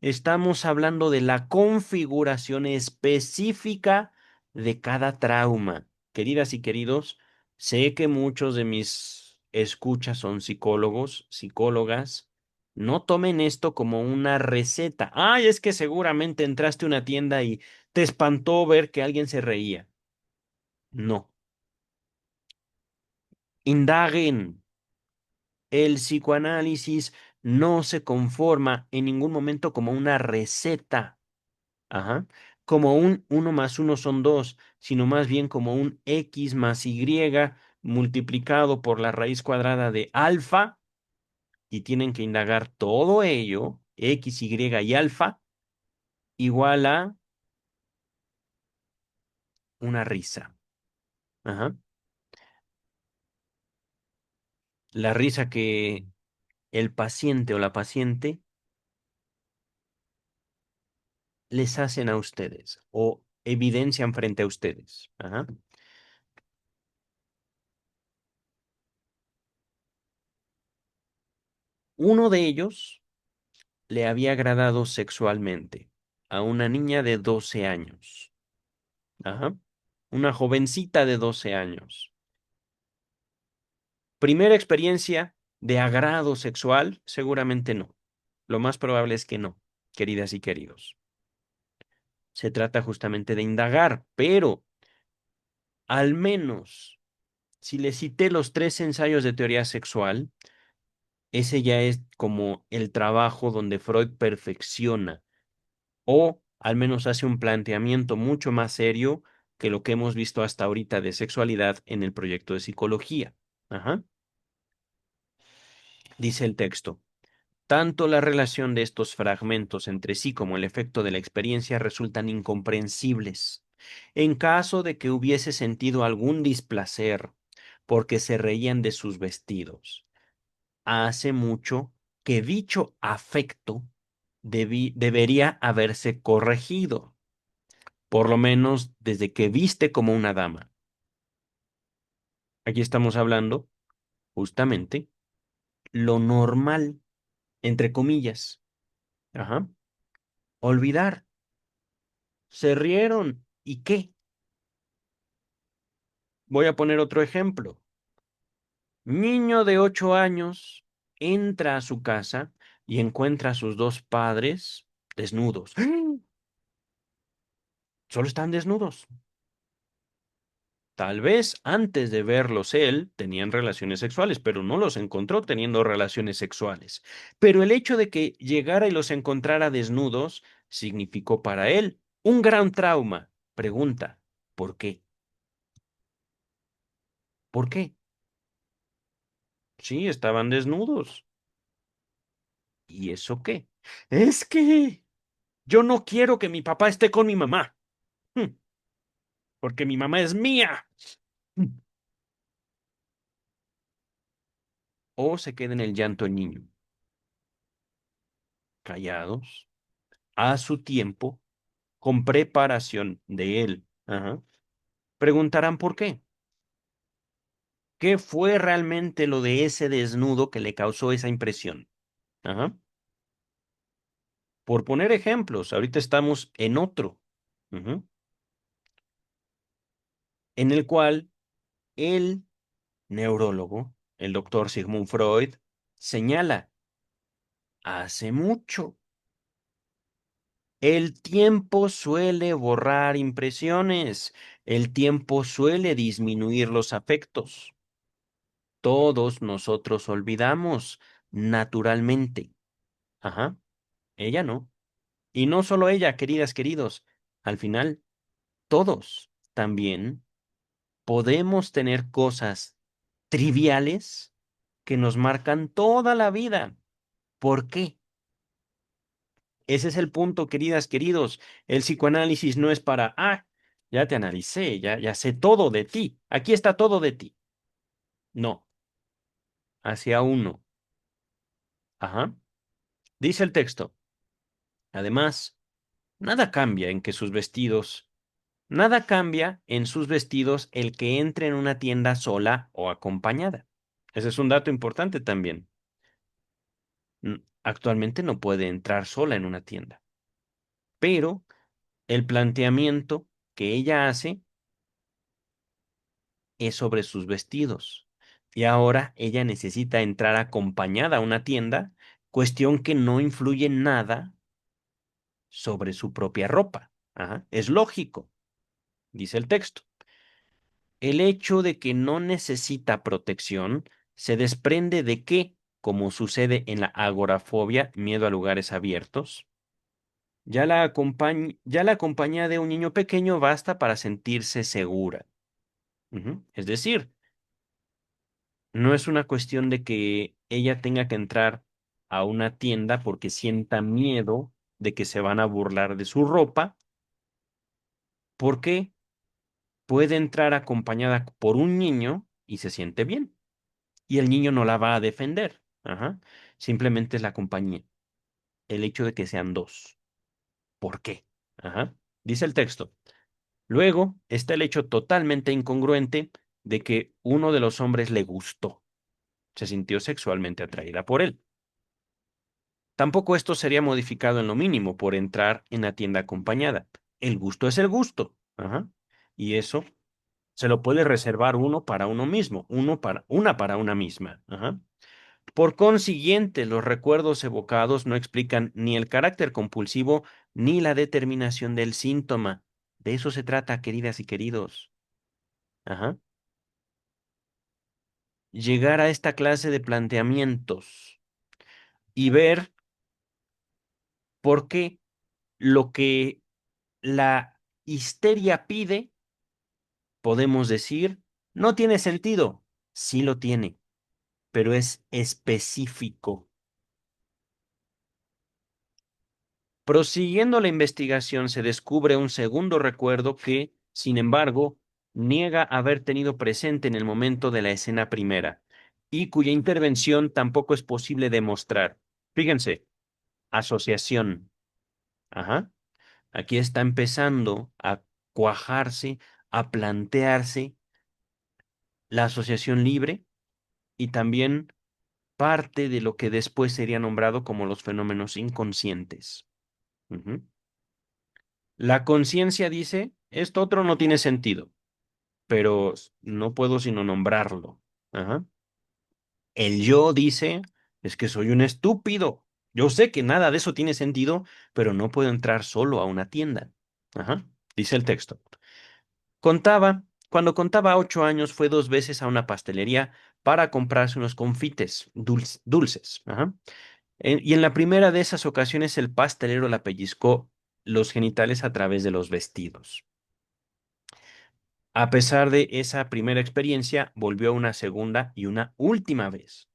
Estamos hablando de la configuración específica de cada trauma. Queridas y queridos, sé que muchos de mis escuchas son psicólogos, psicólogas. No tomen esto como una receta. Ay, es que seguramente entraste a una tienda y te espantó ver que alguien se reía. No. Indaguen. El psicoanálisis no se conforma en ningún momento como una receta. Ajá. Como un uno más uno son 2, sino más bien como un X más Y multiplicado por la raíz cuadrada de alfa, y tienen que indagar todo ello, X, Y y alfa, igual a una risa. Ajá. La risa que el paciente o la paciente les hacen a ustedes o evidencian frente a ustedes. Ajá. Uno de ellos le había agradado sexualmente a una niña de 12 años. Ajá. Una jovencita de 12 años. Primera experiencia de agrado sexual, seguramente no. Lo más probable es que no, queridas y queridos. Se trata justamente de indagar, pero al menos si le cité los tres ensayos de teoría sexual, ese ya es como el trabajo donde Freud perfecciona o al menos hace un planteamiento mucho más serio que lo que hemos visto hasta ahorita de sexualidad en el proyecto de psicología. Ajá. Dice el texto. Tanto la relación de estos fragmentos entre sí como el efecto de la experiencia resultan incomprensibles. En caso de que hubiese sentido algún displacer porque se reían de sus vestidos, hace mucho que dicho afecto debería haberse corregido, por lo menos desde que viste como una dama. Aquí estamos hablando justamente lo normal, entre comillas. Ajá. Olvidar. Se rieron. ¿Y qué? Voy a poner otro ejemplo. Niño de 8 años entra a su casa y encuentra a sus dos padres desnudos. Solo están desnudos. Tal vez antes de verlos él tenían relaciones sexuales, pero no los encontró teniendo relaciones sexuales. Pero el hecho de que llegara y los encontrara desnudos significó para él un gran trauma. Pregunta, ¿por qué? ¿Por qué? Sí, estaban desnudos. ¿Y eso qué? Es que yo no quiero que mi papá esté con mi mamá, porque mi mamá es mía. O se queda en el llanto el niño, callados, a su tiempo, con preparación de él. Ajá. Preguntarán por qué. ¿Qué fue realmente lo de ese desnudo que le causó esa impresión? Ajá. Por poner ejemplos, ahorita estamos en otro, ujú, en el cual el neurólogo, el doctor Sigmund Freud, señala, hace mucho. El tiempo suele borrar impresiones, el tiempo suele disminuir los afectos. Todos nosotros olvidamos, naturalmente. Ajá, ella no. Y no solo ella, queridas, queridos. Al final, todos también podemos tener cosas triviales que nos marcan toda la vida. ¿Por qué? Ese es el punto, queridas, queridos. El psicoanálisis no es para, ya te analicé, ya sé todo de ti. Aquí está todo de ti. No, hacia uno. Ajá. Dice el texto. Además, nada cambia en que sus vestidos, nada cambia en sus vestidos el que entre en una tienda sola o acompañada. Ese es un dato importante también. Actualmente no puede entrar sola en una tienda, pero el planteamiento que ella hace es sobre sus vestidos. Y ahora ella necesita entrar acompañada a una tienda, cuestión que no influye en nada sobre su propia ropa. Ajá. Es lógico, dice el texto. El hecho de que no necesita protección se desprende de que, como sucede en la agorafobia, miedo a lugares abiertos, ya la compañía de un niño pequeño basta para sentirse segura. Ujú. Es decir, no es una cuestión de que ella tenga que entrar a una tienda porque sienta miedo de que se van a burlar de su ropa, porque puede entrar acompañada por un niño y se siente bien. Y el niño no la va a defender. Ajá. Simplemente es la compañía. El hecho de que sean dos. ¿Por qué? Ajá. Dice el texto. Luego está el hecho totalmente incongruente de que uno de los hombres le gustó. Se sintió sexualmente atraída por él. Tampoco esto sería modificado en lo mínimo por entrar en la tienda acompañada. El gusto es el gusto. Ajá. Y eso se lo puede reservar uno para uno mismo, una para una misma. Ajá. Por consiguiente, los recuerdos evocados no explican ni el carácter compulsivo ni la determinación del síntoma. De eso se trata, queridas y queridos. Ajá. Llegar a esta clase de planteamientos y ver por qué lo que la histeria pide, podemos decir, no tiene sentido. Sí lo tiene, pero es específico. Prosiguiendo la investigación, se descubre un segundo recuerdo que, sin embargo, niega haber tenido presente en el momento de la escena primera, y cuya intervención tampoco es posible demostrar. Fíjense, asociación. Ajá. Aquí está empezando a cuajarse, a plantearse la asociación libre y también parte de lo que después sería nombrado como los fenómenos inconscientes. Ujú. La conciencia dice, esto otro no tiene sentido, pero no puedo sino nombrarlo. Ajá. El yo dice, es que soy un estúpido. Yo sé que nada de eso tiene sentido, pero no puedo entrar solo a una tienda. Ajá. Dice el texto. Cuando contaba 8 años, fue 2 veces a una pastelería para comprarse unos confites dulces. Ajá. Y en la primera de esas ocasiones, el pastelero la pellizcó los genitales a través de los vestidos. A pesar de esa primera experiencia, volvió una segunda y una última vez.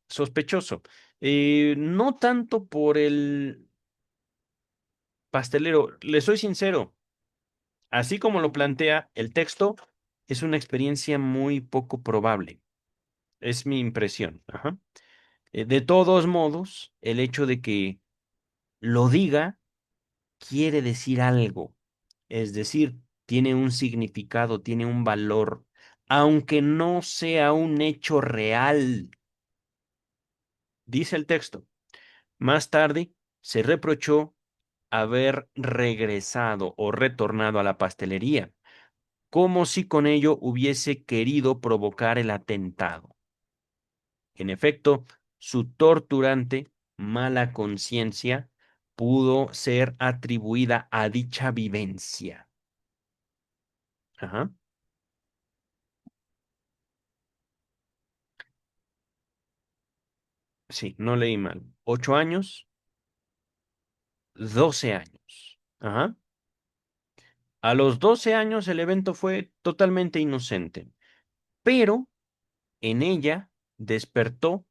Sospechoso. No tanto por el pastelero, le soy sincero, así como lo plantea el texto, es una experiencia muy poco probable. Es mi impresión. Ajá. De todos modos, el hecho de que lo diga quiere decir algo. Es decir, tiene un significado, tiene un valor, aunque no sea un hecho real. Dice el texto. Más tarde se reprochó haber regresado o retornado a la pastelería, como si con ello hubiese querido provocar el atentado. En efecto, su torturante mala conciencia pudo ser atribuida a dicha vivencia. Ajá, sí, no leí mal. 8 años, 12 años. Ajá. A los 12 años el evento fue totalmente inocente, pero en ella despertó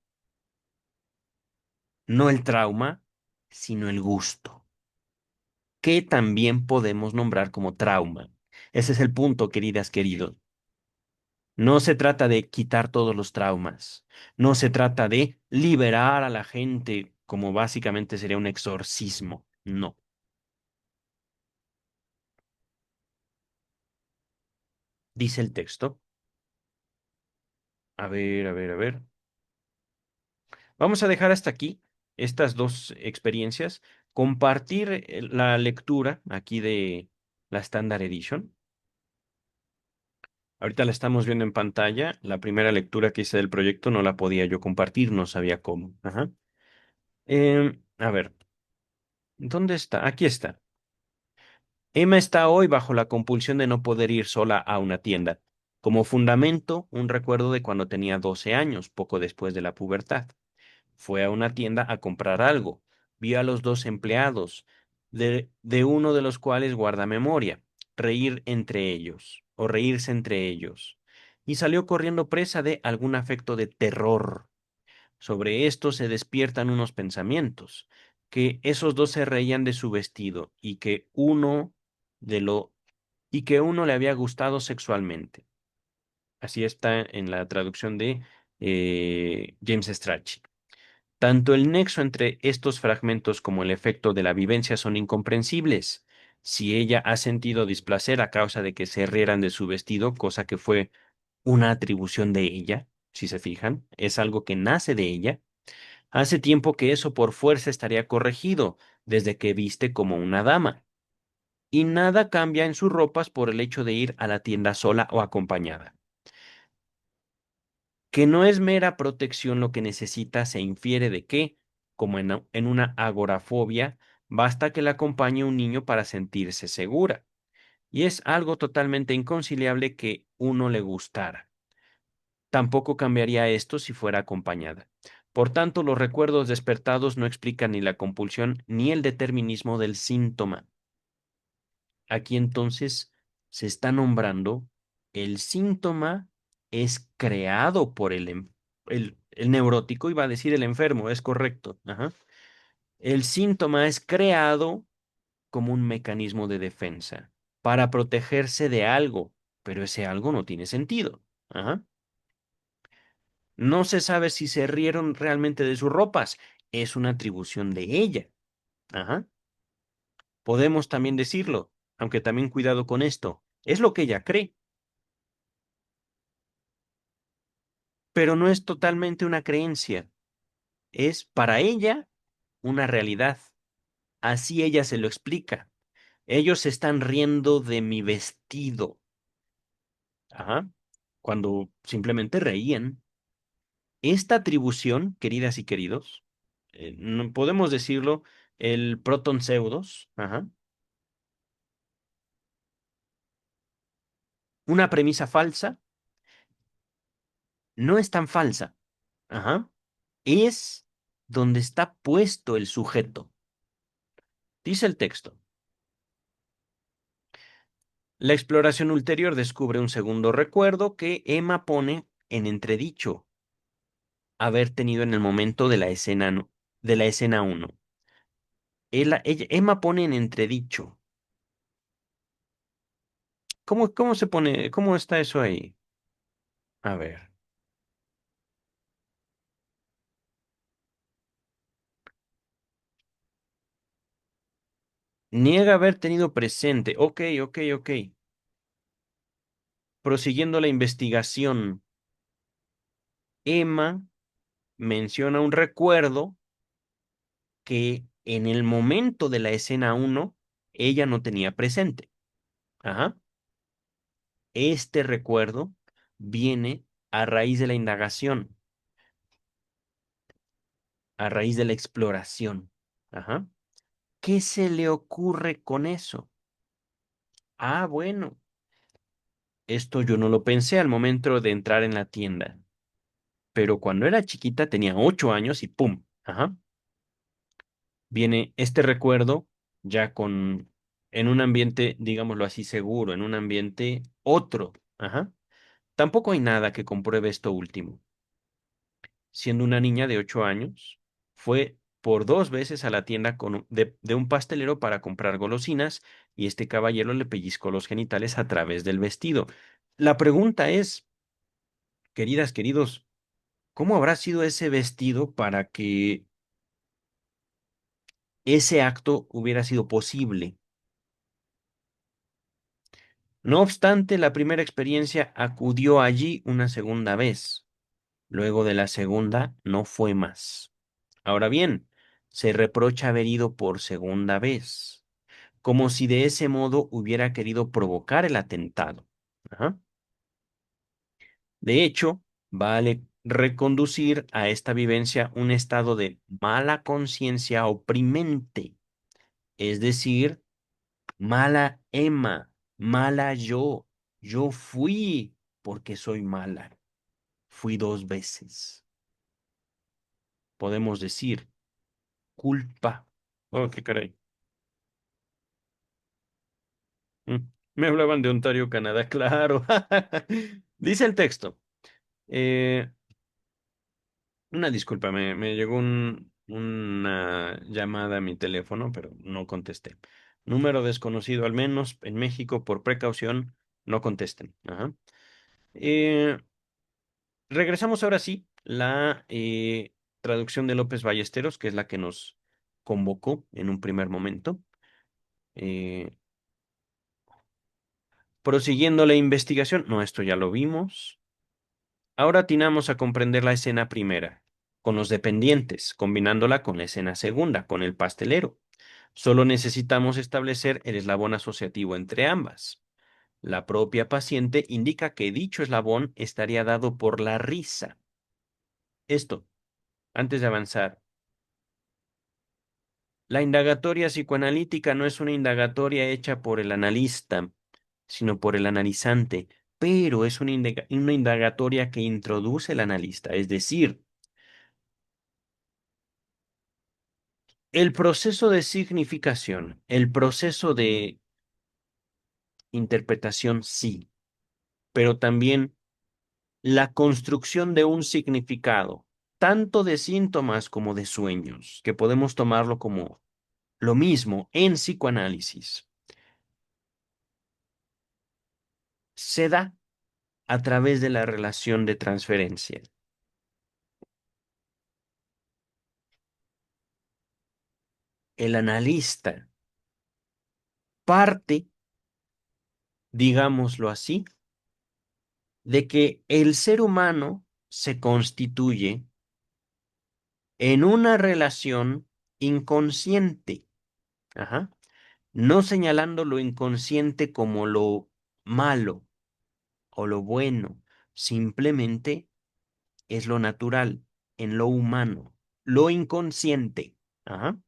no el trauma, sino el gusto, que también podemos nombrar como trauma. Ese es el punto, queridas, queridos. No se trata de quitar todos los traumas, no se trata de liberar a la gente como básicamente sería un exorcismo, no. Dice el texto. A ver, a ver, a ver. Vamos a dejar hasta aquí estas dos experiencias, compartir la lectura aquí de la Standard Edition. Ahorita la estamos viendo en pantalla. La primera lectura que hice del proyecto no la podía yo compartir, no sabía cómo. Ajá. A ver, ¿dónde está? Aquí está. Emma está hoy bajo la compulsión de no poder ir sola a una tienda. Como fundamento, un recuerdo de cuando tenía 12 años, poco después de la pubertad. Fue a una tienda a comprar algo. Vio a los dos empleados, de uno de los cuales guarda memoria, reír entre ellos, o reírse entre ellos, y salió corriendo presa de algún afecto de terror. Sobre esto se despiertan unos pensamientos, que esos dos se reían de su vestido de lo, y que uno le había gustado sexualmente. Así está en la traducción de James Strachey. Tanto el nexo entre estos fragmentos como el efecto de la vivencia son incomprensibles. Si ella ha sentido displacer a causa de que se rieran de su vestido, cosa que fue una atribución de ella, si se fijan, es algo que nace de ella, hace tiempo que eso por fuerza estaría corregido, desde que viste como una dama. Y nada cambia en sus ropas por el hecho de ir a la tienda sola o acompañada. Que no es mera protección lo que necesita, se infiere de que, como en una agorafobia, basta que la acompañe un niño para sentirse segura. Y es algo totalmente inconciliable que uno le gustara. Tampoco cambiaría esto si fuera acompañada. Por tanto, los recuerdos despertados no explican ni la compulsión ni el determinismo del síntoma. Aquí entonces se está nombrando el síntoma es creado por el neurótico, iba a decir el enfermo, es correcto. Ajá. El síntoma es creado como un mecanismo de defensa para protegerse de algo, pero ese algo no tiene sentido. Ajá. No se sabe si se rieron realmente de sus ropas, es una atribución de ella. Ajá. Podemos también decirlo, aunque también cuidado con esto, es lo que ella cree. Pero no es totalmente una creencia, es para ella una realidad. Así ella se lo explica. Ellos se están riendo de mi vestido. Ajá. Cuando simplemente reían. Esta atribución, queridas y queridos, no podemos decirlo, el proton pseudos, ajá, una premisa falsa, no es tan falsa. Ajá. Es donde está puesto el sujeto. Dice el texto. La exploración ulterior descubre un segundo recuerdo que Emma pone en entredicho haber tenido en el momento de la escena, de la escena 1. Emma pone en entredicho. ¿Cómo se pone? ¿Cómo está eso ahí? A ver. Niega haber tenido presente. Ok, ok, ok. Prosiguiendo la investigación, Emma menciona un recuerdo que en el momento de la escena uno ella no tenía presente. Ajá. Este recuerdo viene a raíz de la indagación, a raíz de la exploración. Ajá. ¿Qué se le ocurre con eso? Ah, bueno, esto yo no lo pensé al momento de entrar en la tienda, pero cuando era chiquita tenía 8 años y ¡pum! Ajá. Viene este recuerdo ya en un ambiente, digámoslo así, seguro, en un ambiente otro. Ajá. Tampoco hay nada que compruebe esto último. Siendo una niña de 8 años, fue por 2 veces a la tienda de un pastelero para comprar golosinas y este caballero le pellizcó los genitales a través del vestido. La pregunta es, queridas, queridos, ¿cómo habrá sido ese vestido para que ese acto hubiera sido posible? No obstante, la primera experiencia acudió allí una segunda vez. Luego de la segunda, no fue más. Ahora bien, se reprocha haber ido por segunda vez, como si de ese modo hubiera querido provocar el atentado. Ajá. De hecho, vale reconducir a esta vivencia un estado de mala conciencia oprimente, es decir, mala Emma, mala yo. Yo fui porque soy mala. Fui 2 veces. Podemos decir culpa. Oh, qué caray. Mm, Me hablaban de Ontario, Canadá, claro. Dice el texto. eh, una disculpa, me llegó una llamada a mi teléfono, pero no contesté. Número desconocido, al menos en México, por precaución, no contesten. Ajá. Eh, Regresamos ahora sí, la traducción de López Ballesteros, que es la que nos convocó en un primer momento. Eh, Prosiguiendo la investigación, no, esto ya lo vimos. Ahora atinamos a comprender la escena primera, con los dependientes, combinándola con la escena segunda, con el pastelero. Solo necesitamos establecer el eslabón asociativo entre ambas. La propia paciente indica que dicho eslabón estaría dado por la risa. Esto, antes de avanzar, la indagatoria psicoanalítica no es una indagatoria hecha por el analista, sino por el analizante, pero es una indagatoria que introduce el analista, es decir, el proceso de significación, el proceso de interpretación, sí, pero también la construcción de un significado, tanto de síntomas como de sueños, que podemos tomarlo como lo mismo en psicoanálisis, se da a través de la relación de transferencia. El analista parte, digámoslo así, de que el ser humano se constituye en una relación inconsciente, ajá, no señalando lo inconsciente como lo malo o lo bueno, simplemente es lo natural en lo humano, lo inconsciente, ajá.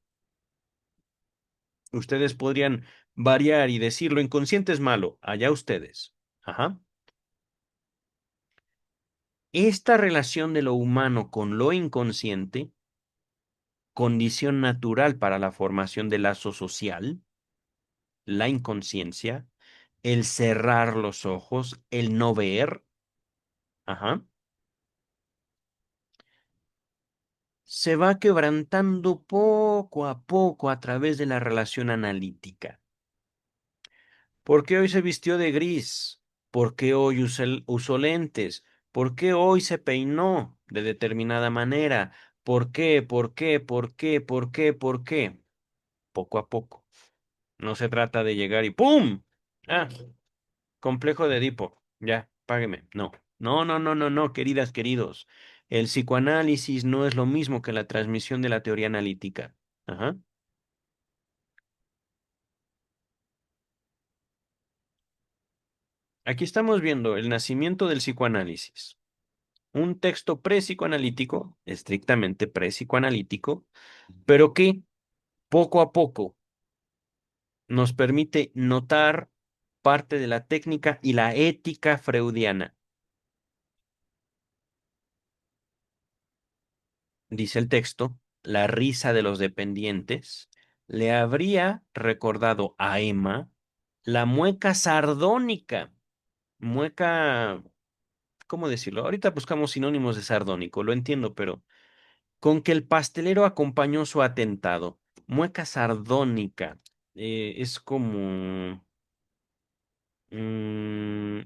Ustedes podrían variar y decir lo inconsciente es malo, allá ustedes, ajá. Esta relación de lo humano con lo inconsciente, condición natural para la formación del lazo social, la inconsciencia, el cerrar los ojos, el no ver, ajá, se va quebrantando poco a poco a través de la relación analítica. ¿Por qué hoy se vistió de gris? ¿Por qué hoy usó lentes? ¿Por qué hoy se peinó de determinada manera? ¿Por qué? ¿Por qué? ¿Por qué? ¿Por qué? ¿Por qué? Poco a poco. No se trata de llegar y ¡pum! Ah, complejo de Edipo. Ya, págueme. No, no, no, no, no, no, queridas, queridos. El psicoanálisis no es lo mismo que la transmisión de la teoría analítica. Ajá. Aquí estamos viendo el nacimiento del psicoanálisis. Un texto pre-psicoanalítico, estrictamente pre-psicoanalítico, pero que poco a poco nos permite notar parte de la técnica y la ética freudiana. Dice el texto, la risa de los dependientes le habría recordado a Emma la mueca sardónica. Mueca, ¿cómo decirlo? Ahorita buscamos sinónimos de sardónico, lo entiendo, pero con que el pastelero acompañó su atentado. Mueca sardónica. Es como... mm,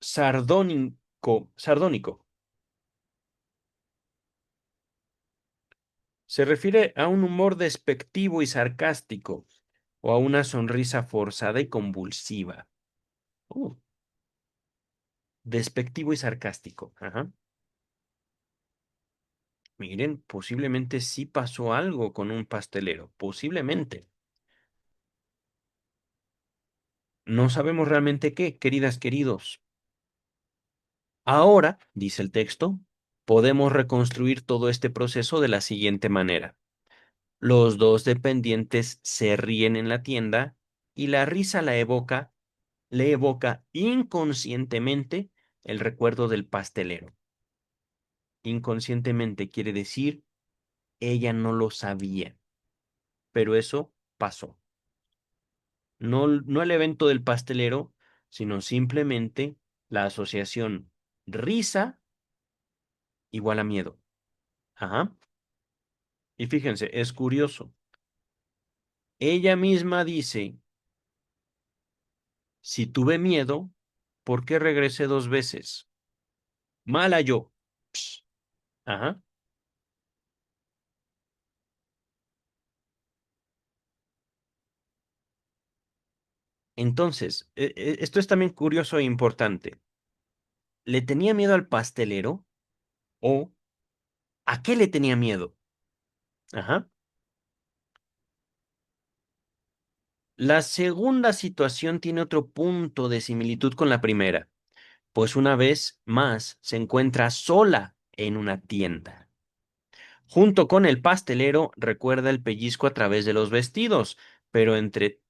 sardónico. Se refiere a un humor despectivo y sarcástico o a una sonrisa forzada y convulsiva. Uh, Despectivo y sarcástico. Ajá. Miren, posiblemente sí pasó algo con un pastelero. Posiblemente. No sabemos realmente qué, queridas, queridos. Ahora, dice el texto, podemos reconstruir todo este proceso de la siguiente manera. Los dos dependientes se ríen en la tienda y la risa le evoca inconscientemente el recuerdo del pastelero. Inconscientemente quiere decir, ella no lo sabía, pero eso pasó. No, no el evento del pastelero, sino simplemente la asociación risa igual a miedo. Ajá. Y fíjense, es curioso. Ella misma dice, si tuve miedo, ¿por qué regresé dos veces? Mala yo. Ps. Ajá. Entonces, esto es también curioso e importante. ¿Le tenía miedo al pastelero o a qué le tenía miedo? Ajá. La segunda situación tiene otro punto de similitud con la primera, pues una vez más se encuentra sola en una tienda. Junto con el pastelero recuerda el pellizco a través de los vestidos, pero entre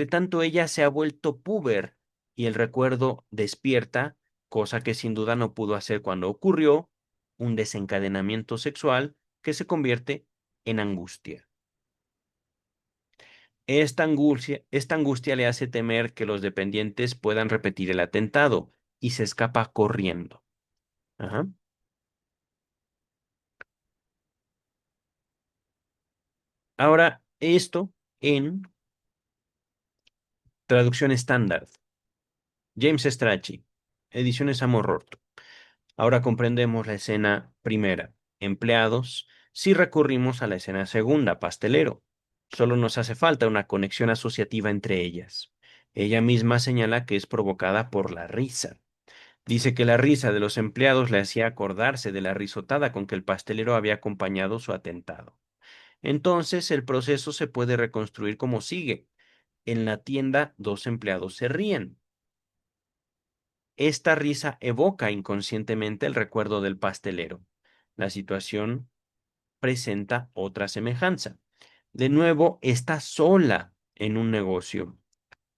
tanto ella se ha vuelto puber y el recuerdo despierta, cosa que sin duda no pudo hacer cuando ocurrió, un desencadenamiento sexual que se convierte en angustia. Esta angustia le hace temer que los dependientes puedan repetir el atentado y se escapa corriendo. Ajá. Ahora, esto en traducción estándar. James Strachey, Ediciones Amororto. Ahora comprendemos la escena primera, empleados, si recurrimos a la escena segunda, pastelero. Solo nos hace falta una conexión asociativa entre ellas. Ella misma señala que es provocada por la risa. Dice que la risa de los empleados le hacía acordarse de la risotada con que el pastelero había acompañado su atentado. Entonces el proceso se puede reconstruir como sigue. En la tienda, dos empleados se ríen. Esta risa evoca inconscientemente el recuerdo del pastelero. La situación presenta otra semejanza. De nuevo, está sola en un negocio.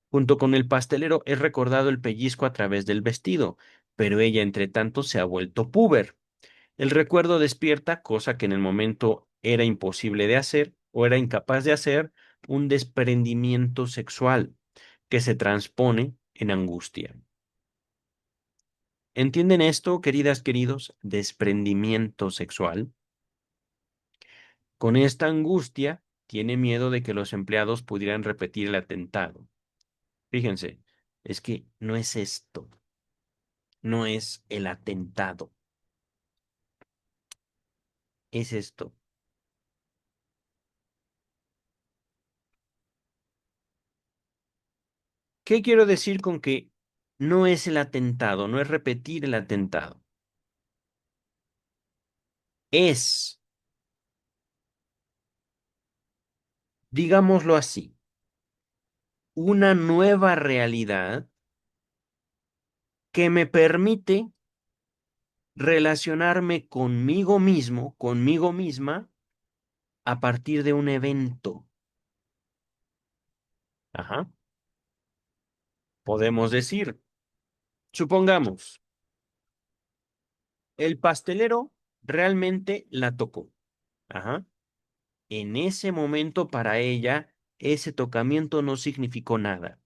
Junto con el pastelero es recordado el pellizco a través del vestido, pero ella, entre tanto, se ha vuelto puber. El recuerdo despierta, cosa que en el momento era imposible de hacer o era incapaz de hacer, un desprendimiento sexual que se transpone en angustia. ¿Entienden esto, queridas, queridos? Desprendimiento sexual. Con esta angustia, tiene miedo de que los empleados pudieran repetir el atentado. Fíjense, es que no es esto, no es el atentado, es esto. ¿Qué quiero decir con que no es el atentado, no es repetir el atentado? Es, digámoslo así, una nueva realidad que me permite relacionarme conmigo mismo, conmigo misma, a partir de un evento. Ajá. Podemos decir, supongamos, el pastelero realmente la tocó. Ajá. En ese momento para ella, ese tocamiento no significó nada.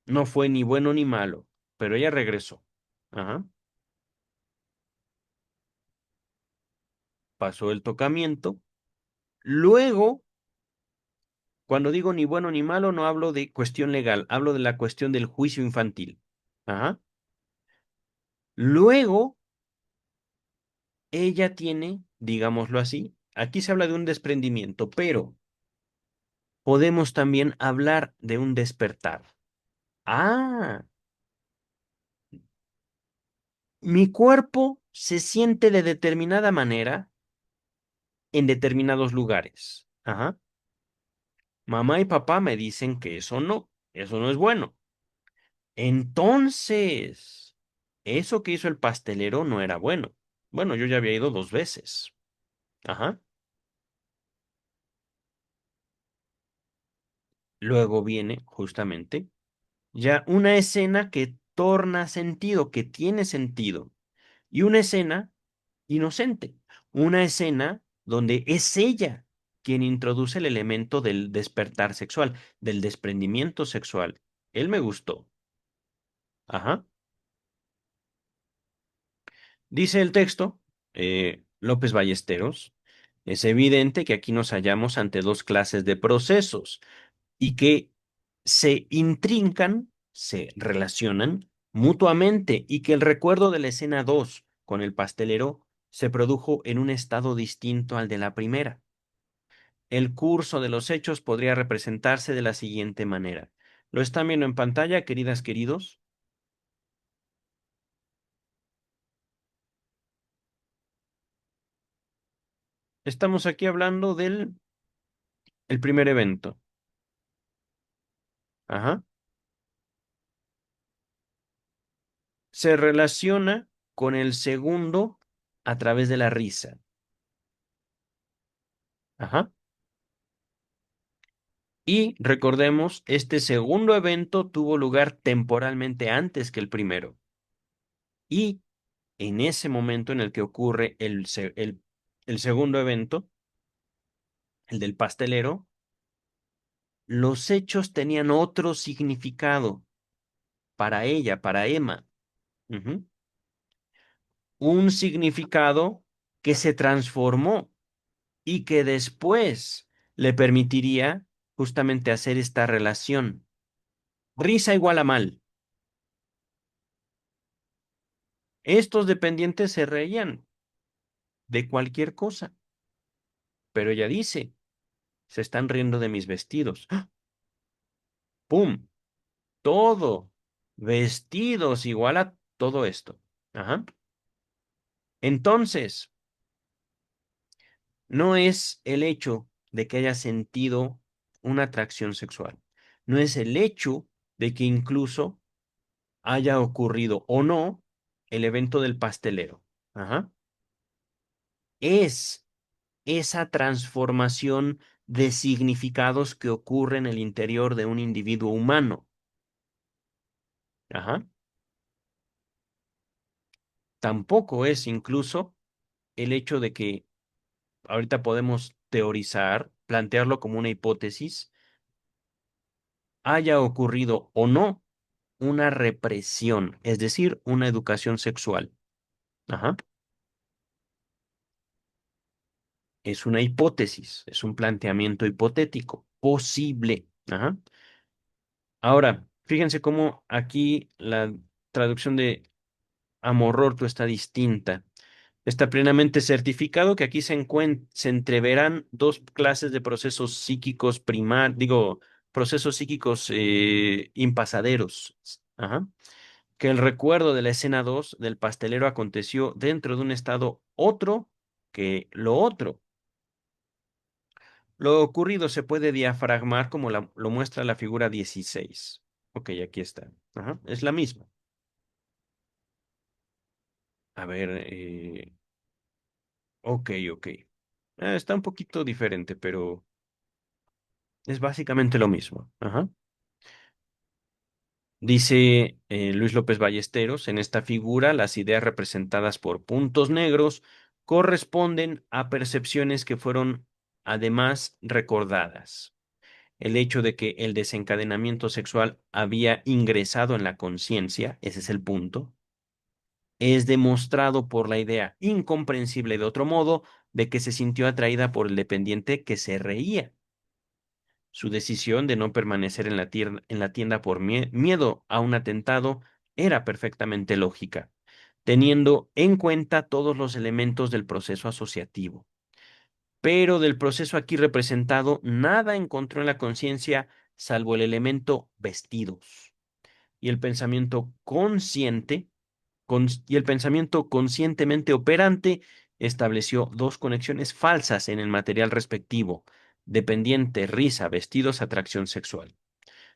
No fue ni bueno ni malo, pero ella regresó. Ajá. Pasó el tocamiento. Luego, cuando digo ni bueno ni malo, no hablo de cuestión legal, hablo de la cuestión del juicio infantil. Ajá. Luego, ella tiene, digámoslo así, aquí se habla de un desprendimiento, pero podemos también hablar de un despertar. Ah, mi cuerpo se siente de determinada manera en determinados lugares. Ajá. Mamá y papá me dicen que eso no es bueno. Entonces, eso que hizo el pastelero no era bueno. Bueno, yo ya había ido 2 veces. Ajá. Luego viene justamente ya una escena que torna sentido, que tiene sentido. Y una escena inocente. Una escena donde es ella quien introduce el elemento del despertar sexual, del desprendimiento sexual. Él me gustó. Ajá. Dice el texto, López Ballesteros, es evidente que aquí nos hallamos ante dos clases de procesos y que se intrincan, se relacionan mutuamente y que el recuerdo de la escena 2 con el pastelero se produjo en un estado distinto al de la primera. El curso de los hechos podría representarse de la siguiente manera. ¿Lo están viendo en pantalla, queridas, queridos? Estamos aquí hablando del el primer evento. Ajá. Se relaciona con el segundo a través de la risa. Ajá. Y recordemos, este segundo evento tuvo lugar temporalmente antes que el primero. Y en ese momento en el que ocurre el segundo evento, el del pastelero, los hechos tenían otro significado para ella, para Emma. Ujú. Un significado que se transformó y que después le permitiría justamente hacer esta relación. Risa igual a mal. Estos dependientes se reían de cualquier cosa, pero ella dice, se están riendo de mis vestidos. ¡Ah! ¡Pum! Todo. Vestidos igual a todo esto. Ajá. Entonces, no es el hecho de que haya sentido una atracción sexual. No es el hecho de que incluso haya ocurrido o no el evento del pastelero. Ajá. Es esa transformación de significados que ocurre en el interior de un individuo humano. Ajá. Tampoco es incluso el hecho de que ahorita podemos teorizar, plantearlo como una hipótesis, haya ocurrido o no una represión, es decir, una educación sexual. Ajá. Es una hipótesis, es un planteamiento hipotético, posible. Ajá. Ahora, fíjense cómo aquí la traducción de amororto está distinta. Está plenamente certificado que aquí se entreverán dos clases de procesos psíquicos primarios, digo, procesos psíquicos impasaderos. Ajá. Que el recuerdo de la escena 2 del pastelero aconteció dentro de un estado otro que lo otro. Lo ocurrido se puede diafragmar como lo muestra la figura 16. Ok, aquí está. Ajá, es la misma. A ver, ok, ok. Está un poquito diferente, pero es básicamente lo mismo. Ajá. Dice Luis López Ballesteros, en esta figura las ideas representadas por puntos negros corresponden a percepciones que fueron además recordadas. El hecho de que el desencadenamiento sexual había ingresado en la conciencia, ese es el punto, es demostrado por la idea incomprensible de otro modo de que se sintió atraída por el dependiente que se reía. Su decisión de no permanecer en en la tienda por miedo a un atentado era perfectamente lógica, teniendo en cuenta todos los elementos del proceso asociativo. Pero del proceso aquí representado, nada encontró en la conciencia salvo el elemento vestidos. Y el pensamiento consciente, y el pensamiento conscientemente operante estableció dos conexiones falsas en el material respectivo: dependiente, risa, vestidos, atracción sexual.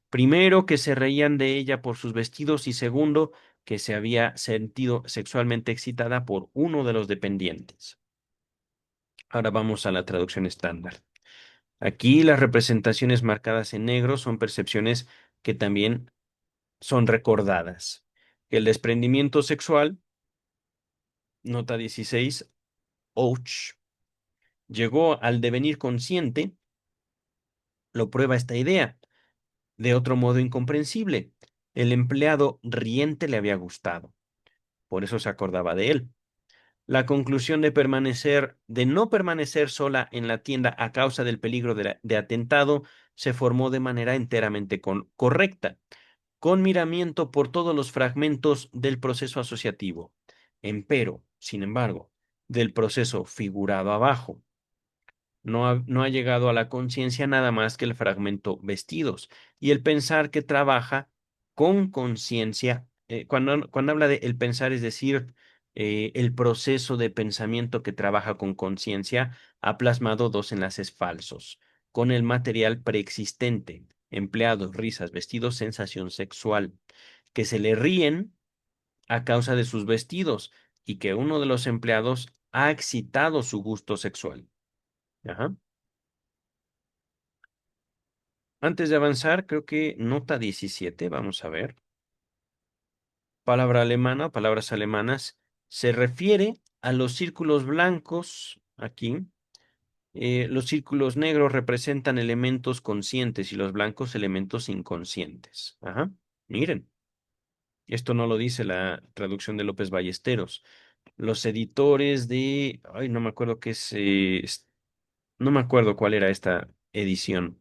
Primero, que se reían de ella por sus vestidos, y segundo, que se había sentido sexualmente excitada por uno de los dependientes. Ahora vamos a la traducción estándar. Aquí las representaciones marcadas en negro son percepciones que también son recordadas. El desprendimiento sexual, nota 16, ouch, llegó al devenir consciente, lo prueba esta idea. De otro modo incomprensible, el empleado riente le había gustado, por eso se acordaba de él. La conclusión de no permanecer sola en la tienda a causa del peligro de atentado, se formó de manera enteramente correcta, con miramiento por todos los fragmentos del proceso asociativo. Empero, sin embargo, del proceso figurado abajo, no ha llegado a la conciencia nada más que el fragmento vestidos y el pensar que trabaja con conciencia. Cuando habla de el pensar, es decir, el proceso de pensamiento que trabaja con conciencia, ha plasmado dos enlaces falsos con el material preexistente: empleados, risas, vestidos, sensación sexual, que se le ríen a causa de sus vestidos y que uno de los empleados ha excitado su gusto sexual. Ajá. Antes de avanzar, creo que nota 17, vamos a ver. Palabra alemana, palabras alemanas, se refiere a los círculos blancos aquí. Los círculos negros representan elementos conscientes y los blancos elementos inconscientes. Ajá. Miren, esto no lo dice la traducción de López Ballesteros. Los editores de, ay, no me acuerdo qué es, no me acuerdo cuál era esta edición.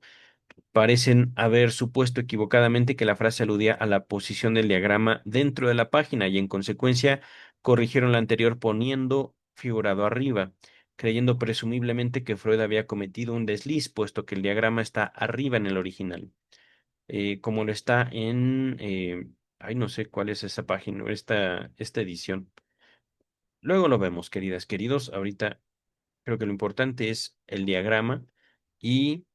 Parecen haber supuesto equivocadamente que la frase aludía a la posición del diagrama dentro de la página y en consecuencia corrigieron la anterior poniendo figurado arriba, creyendo presumiblemente que Freud había cometido un desliz, puesto que el diagrama está arriba en el original, como lo está en, ay, no sé cuál es esa página, esta edición. Luego lo vemos, queridas, queridos. Ahorita creo que lo importante es el diagrama y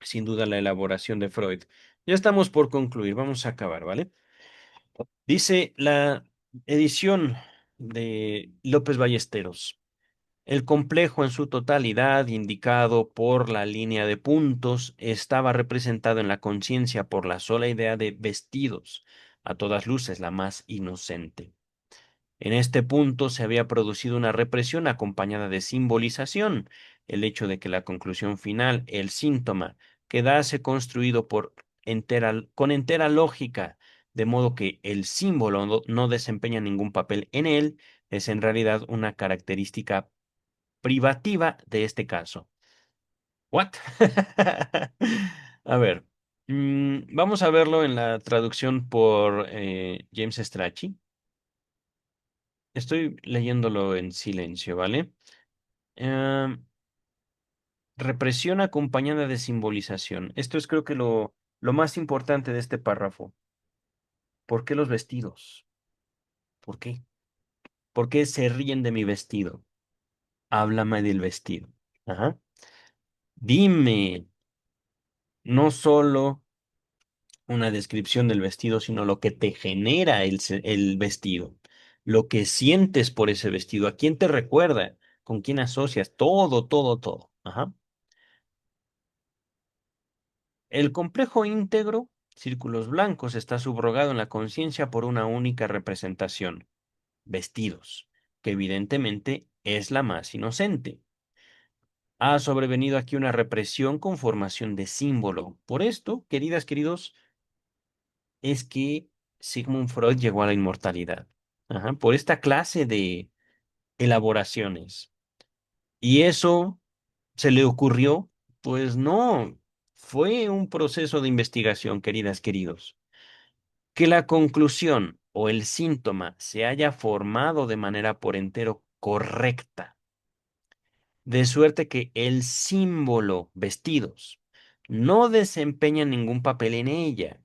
sin duda la elaboración de Freud. Ya estamos por concluir, vamos a acabar, ¿vale? Dice la edición de López Ballesteros: el complejo en su totalidad, indicado por la línea de puntos, estaba representado en la conciencia por la sola idea de vestidos, a todas luces la más inocente. En este punto se había producido una represión acompañada de simbolización, el hecho de que la conclusión final, el síntoma, quedase construido con entera lógica, de modo que el símbolo no desempeña ningún papel en él, es en realidad una característica privativa de este caso. ¿What? A ver, vamos a verlo en la traducción por James Strachey. Estoy leyéndolo en silencio, ¿vale? Em, Represión acompañada de simbolización. Esto es creo que lo más importante de este párrafo. ¿Por qué los vestidos? ¿Por qué? ¿Por qué se ríen de mi vestido? Háblame del vestido. Ajá. Dime, no solo una descripción del vestido, sino lo que te genera el vestido, lo que sientes por ese vestido, a quién te recuerda, con quién asocias, todo, todo, todo. Ajá. El complejo íntegro, círculos blancos, está subrogado en la conciencia por una única representación, vestidos, que evidentemente es la más inocente. Ha sobrevenido aquí una represión con formación de símbolo. Por esto, queridas, queridos, es que Sigmund Freud llegó a la inmortalidad. Ajá, por esta clase de elaboraciones. ¿Y eso se le ocurrió? Pues no, fue un proceso de investigación, queridas, queridos. Que la conclusión o el síntoma se haya formado de manera por entero correcta, de suerte que el símbolo vestidos no desempeña ningún papel en ella.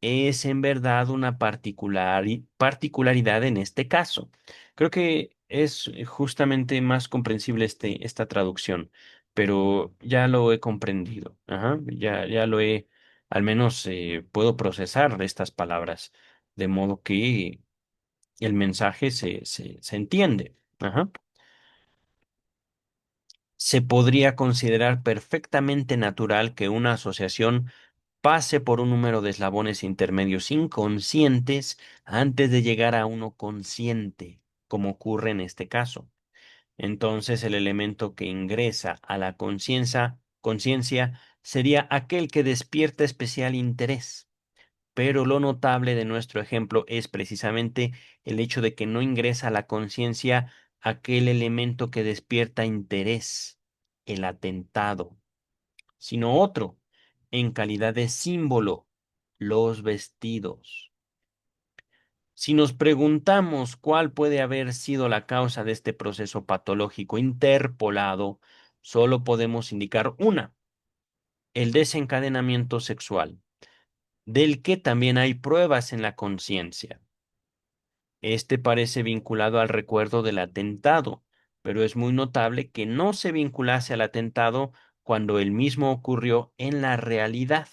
Es en verdad una particularidad en este caso. Creo que es justamente más comprensible esta traducción, pero ya lo he comprendido. Ajá, ya lo he, al menos puedo procesar estas palabras, de modo que el mensaje se entiende. Ajá. Se podría considerar perfectamente natural que una asociación pase por un número de eslabones intermedios inconscientes antes de llegar a uno consciente, como ocurre en este caso. Entonces, el elemento que ingresa a la conciencia sería aquel que despierta especial interés. Pero lo notable de nuestro ejemplo es precisamente el hecho de que no ingresa a la conciencia aquel elemento que despierta interés, el atentado, sino otro, en calidad de símbolo, los vestidos. Si nos preguntamos cuál puede haber sido la causa de este proceso patológico interpolado, solo podemos indicar una, el desencadenamiento sexual, del que también hay pruebas en la conciencia. Este parece vinculado al recuerdo del atentado, pero es muy notable que no se vinculase al atentado cuando el mismo ocurrió en la realidad.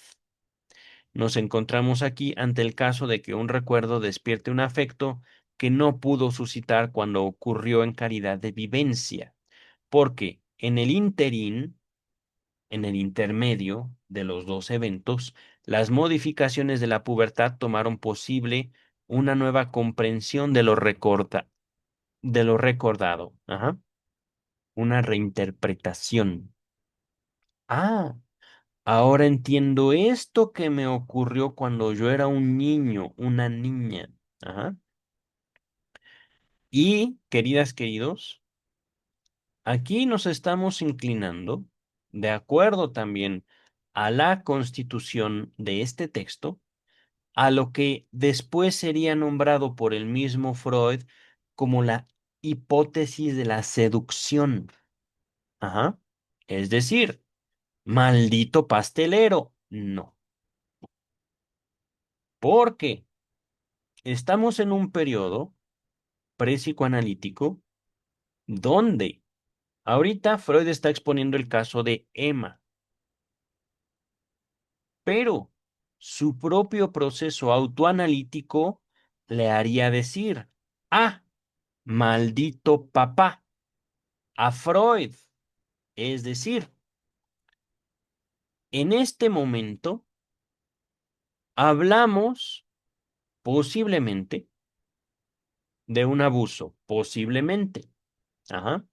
Nos encontramos aquí ante el caso de que un recuerdo despierte un afecto que no pudo suscitar cuando ocurrió en calidad de vivencia, porque en el intermedio de los dos eventos, las modificaciones de la pubertad tomaron posible una nueva comprensión de lo recordado, ajá, una reinterpretación. Ah, ahora entiendo esto que me ocurrió cuando yo era un niño, una niña. Ajá. Y, queridas, queridos, aquí nos estamos inclinando, de acuerdo también a la constitución de este texto, a lo que después sería nombrado por el mismo Freud como la hipótesis de la seducción. Ajá. Es decir, maldito pastelero. No. Porque estamos en un periodo prepsicoanalítico donde ahorita Freud está exponiendo el caso de Emma, pero su propio proceso autoanalítico le haría decir, ah, maldito papá, a Freud. Es decir, en este momento hablamos posiblemente de un abuso, posiblemente. Ajá.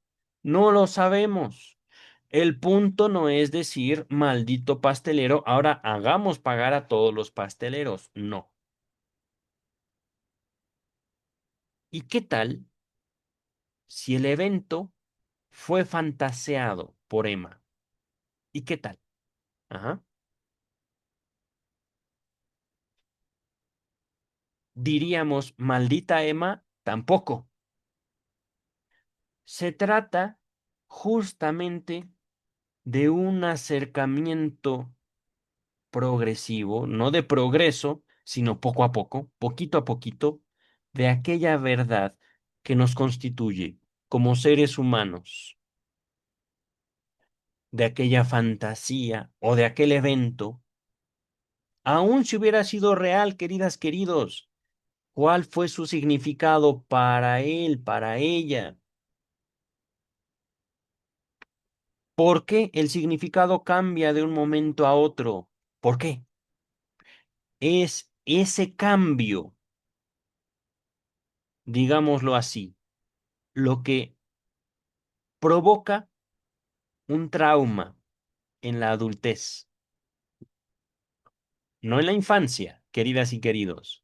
No lo sabemos. El punto no es decir, maldito pastelero, ahora hagamos pagar a todos los pasteleros. No. ¿Y qué tal si el evento fue fantaseado por Emma? ¿Y qué tal? Ajá. Diríamos, maldita Emma, tampoco. Se trata justamente de un acercamiento progresivo, no de progreso, sino poco a poco, poquito a poquito, de aquella verdad que nos constituye como seres humanos, de aquella fantasía o de aquel evento, aun si hubiera sido real, queridas, queridos, ¿cuál fue su significado para él, para ella? ¿Por qué el significado cambia de un momento a otro? ¿Por qué? Es ese cambio, digámoslo así, lo que provoca un trauma en la adultez, no en la infancia, queridas y queridos,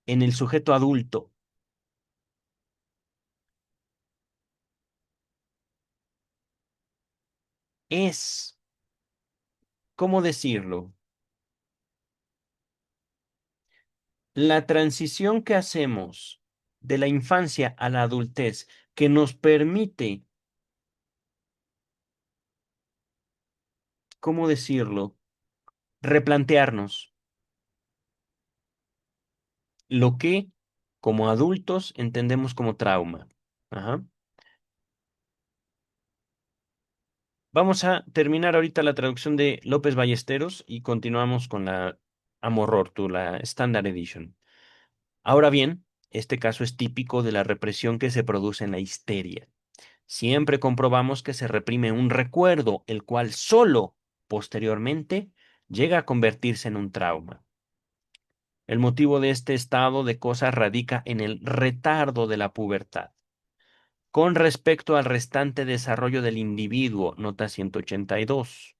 en el sujeto adulto. Es, ¿cómo decirlo? La transición que hacemos de la infancia a la adultez que nos permite, ¿cómo decirlo? Replantearnos lo que como adultos entendemos como trauma. Ajá. Vamos a terminar ahorita la traducción de López Ballesteros y continuamos con la Amorortu, la Standard Edition. Ahora bien, este caso es típico de la represión que se produce en la histeria. Siempre comprobamos que se reprime un recuerdo, el cual solo posteriormente llega a convertirse en un trauma. El motivo de este estado de cosas radica en el retardo de la pubertad. Con respecto al restante desarrollo del individuo, nota 182.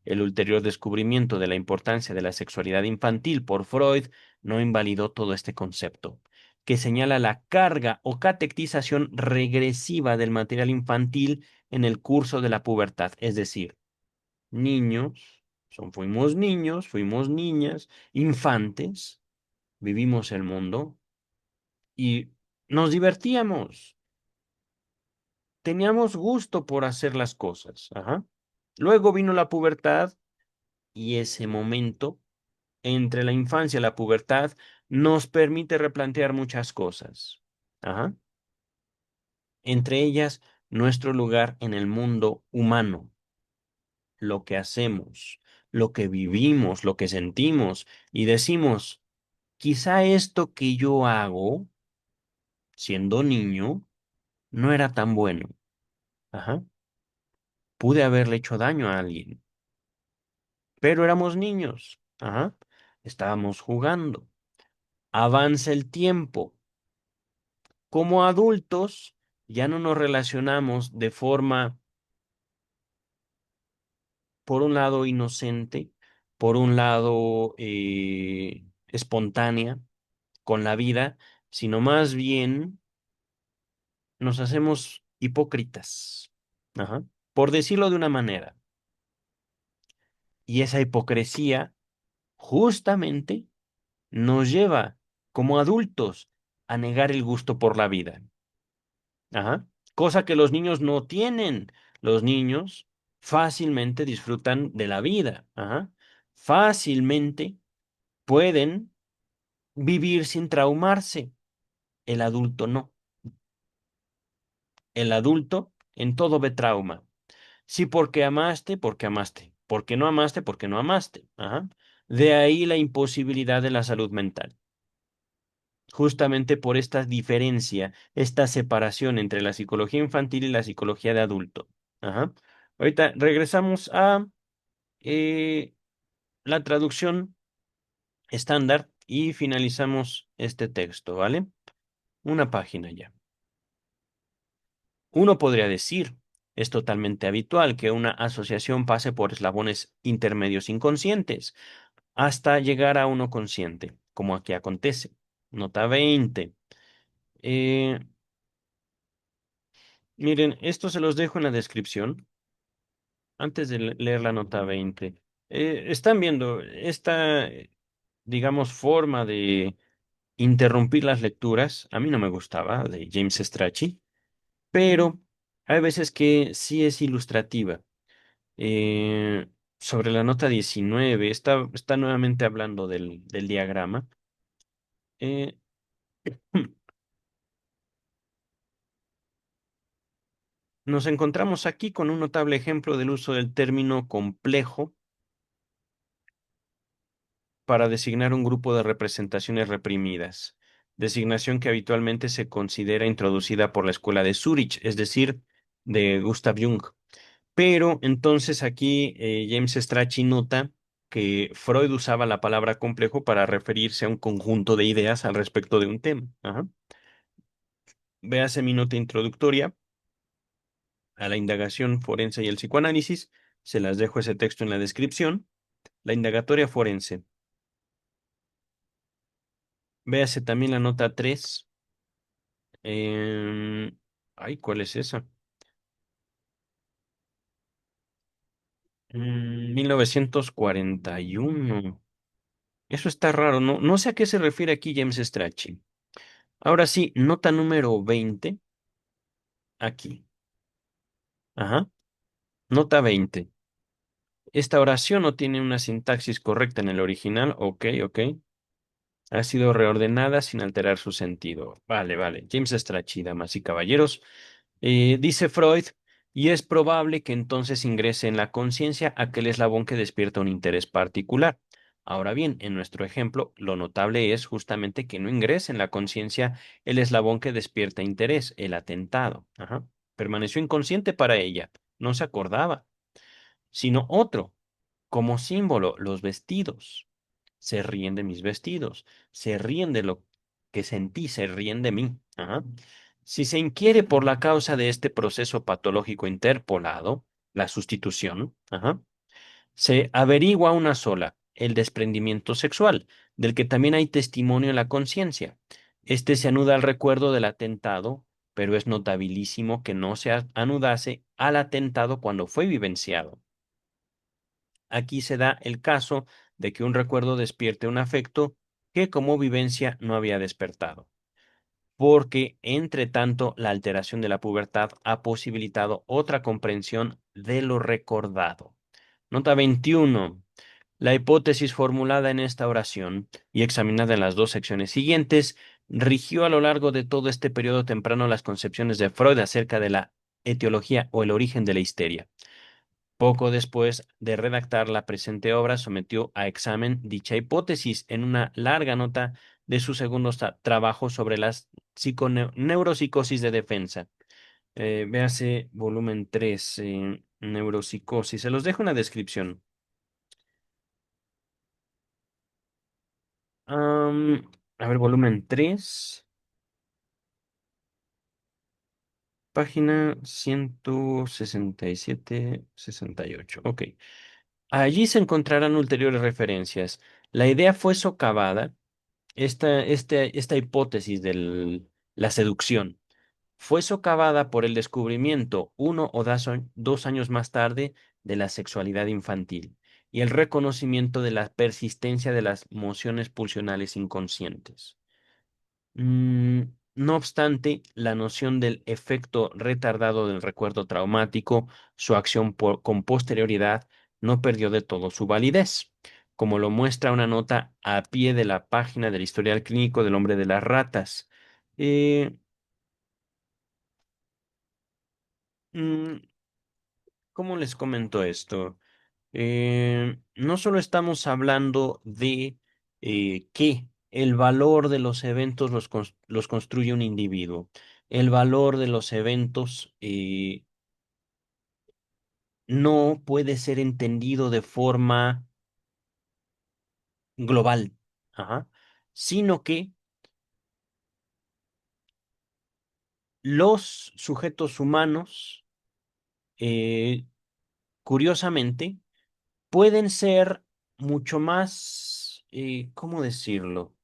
El ulterior descubrimiento de la importancia de la sexualidad infantil por Freud no invalidó todo este concepto, que señala la carga o catectización regresiva del material infantil en el curso de la pubertad, es decir, fuimos niños, fuimos niñas, infantes, vivimos el mundo y nos divertíamos, teníamos gusto por hacer las cosas. Ajá. Luego vino la pubertad y ese momento entre la infancia y la pubertad nos permite replantear muchas cosas. Ajá. Entre ellas, nuestro lugar en el mundo humano, lo que hacemos, lo que vivimos, lo que sentimos, y decimos, quizá esto que yo hago, siendo niño, no era tan bueno. Ajá. Pude haberle hecho daño a alguien, pero éramos niños. Ajá. Estábamos jugando. Avanza el tiempo. Como adultos, ya no nos relacionamos de forma, por un lado, inocente, por un lado, espontánea con la vida, sino más bien nos hacemos hipócritas. Ajá. Por decirlo de una manera. Y esa hipocresía justamente nos lleva, como adultos, a negar el gusto por la vida. Ajá. Cosa que los niños no tienen. Los niños fácilmente disfrutan de la vida. Ajá. Fácilmente pueden vivir sin traumarse. El adulto no. El adulto en todo ve trauma. Sí, porque amaste, porque amaste. Porque no amaste, porque no amaste. Ajá. De ahí la imposibilidad de la salud mental. Justamente por esta diferencia, esta separación entre la psicología infantil y la psicología de adulto. Ajá. Ahorita regresamos a eh, la traducción estándar y finalizamos este texto, ¿vale? Una página ya. Uno podría decir, es totalmente habitual que una asociación pase por eslabones intermedios inconscientes hasta llegar a uno consciente, como aquí acontece. Nota 20. Eh, Miren, esto se los dejo en la descripción antes de leer la nota 20. Están viendo esta, digamos, forma de interrumpir las lecturas. A mí no me gustaba, de James Strachey, pero hay veces que sí es ilustrativa. Eh, Sobre la nota 19 está nuevamente hablando del diagrama. Eh, Nos encontramos aquí con un notable ejemplo del uso del término complejo para designar un grupo de representaciones reprimidas, designación que habitualmente se considera introducida por la escuela de Zúrich, es decir, de Gustav Jung. Pero entonces aquí James Strachey nota que Freud usaba la palabra complejo para referirse a un conjunto de ideas al respecto de un tema. Ajá. Véase mi nota introductoria a la indagación forense y el psicoanálisis. Se las dejo ese texto en la descripción. La indagatoria forense. Véase también la nota 3. Ay, ¿cuál es esa? 1941. Eso está raro, no, no sé a qué se refiere aquí James Strachey. Ahora sí, nota número 20, aquí. Ajá, nota 20. Esta oración no tiene una sintaxis correcta en el original. Ok, ok. Ha sido reordenada sin alterar su sentido. Vale, vale. James Strachey, damas y caballeros. Dice Freud, y es probable que entonces ingrese en la conciencia aquel eslabón que despierta un interés particular. Ahora bien, en nuestro ejemplo, lo notable es justamente que no ingrese en la conciencia el eslabón que despierta interés, el atentado. Ajá. Permaneció inconsciente para ella, no se acordaba, sino otro, como símbolo, los vestidos. Se ríen de mis vestidos, se ríen de lo que sentí, se ríen de mí. Ajá. Si se inquiere por la causa de este proceso patológico interpolado, la sustitución, ajá, se averigua una sola, el desprendimiento sexual, del que también hay testimonio en la conciencia. Este se anuda al recuerdo del atentado, pero es notabilísimo que no se anudase al atentado cuando fue vivenciado. Aquí se da el caso de que un recuerdo despierte un afecto que como vivencia no había despertado, porque entre tanto la alteración de la pubertad ha posibilitado otra comprensión de lo recordado. Nota 21. La hipótesis formulada en esta oración y examinada en las dos secciones siguientes rigió a lo largo de todo este periodo temprano las concepciones de Freud acerca de la etiología o el origen de la histeria. Poco después de redactar la presente obra, sometió a examen dicha hipótesis en una larga nota de su segundo trabajo sobre las neuropsicosis de defensa. Véase volumen 3, neuropsicosis. Se los dejo en la descripción. A ver, volumen 3, página 167-68. Ok. Allí se encontrarán ulteriores referencias. La idea fue socavada. Esta hipótesis de la seducción fue socavada por el descubrimiento 1 o 2 años más tarde de la sexualidad infantil y el reconocimiento de la persistencia de las mociones pulsionales inconscientes. Mm, no obstante, la noción del efecto retardado del recuerdo traumático, su acción con posterioridad, no perdió de todo su validez, como lo muestra una nota a pie de la página del historial clínico del hombre de las ratas. Eh, mm, ¿Cómo les comento esto? No solo estamos hablando de que el valor de los eventos los construye un individuo. El valor de los eventos no puede ser entendido de forma global, ajá, sino que los sujetos humanos, eh, curiosamente, pueden ser mucho más, ¿cómo decirlo?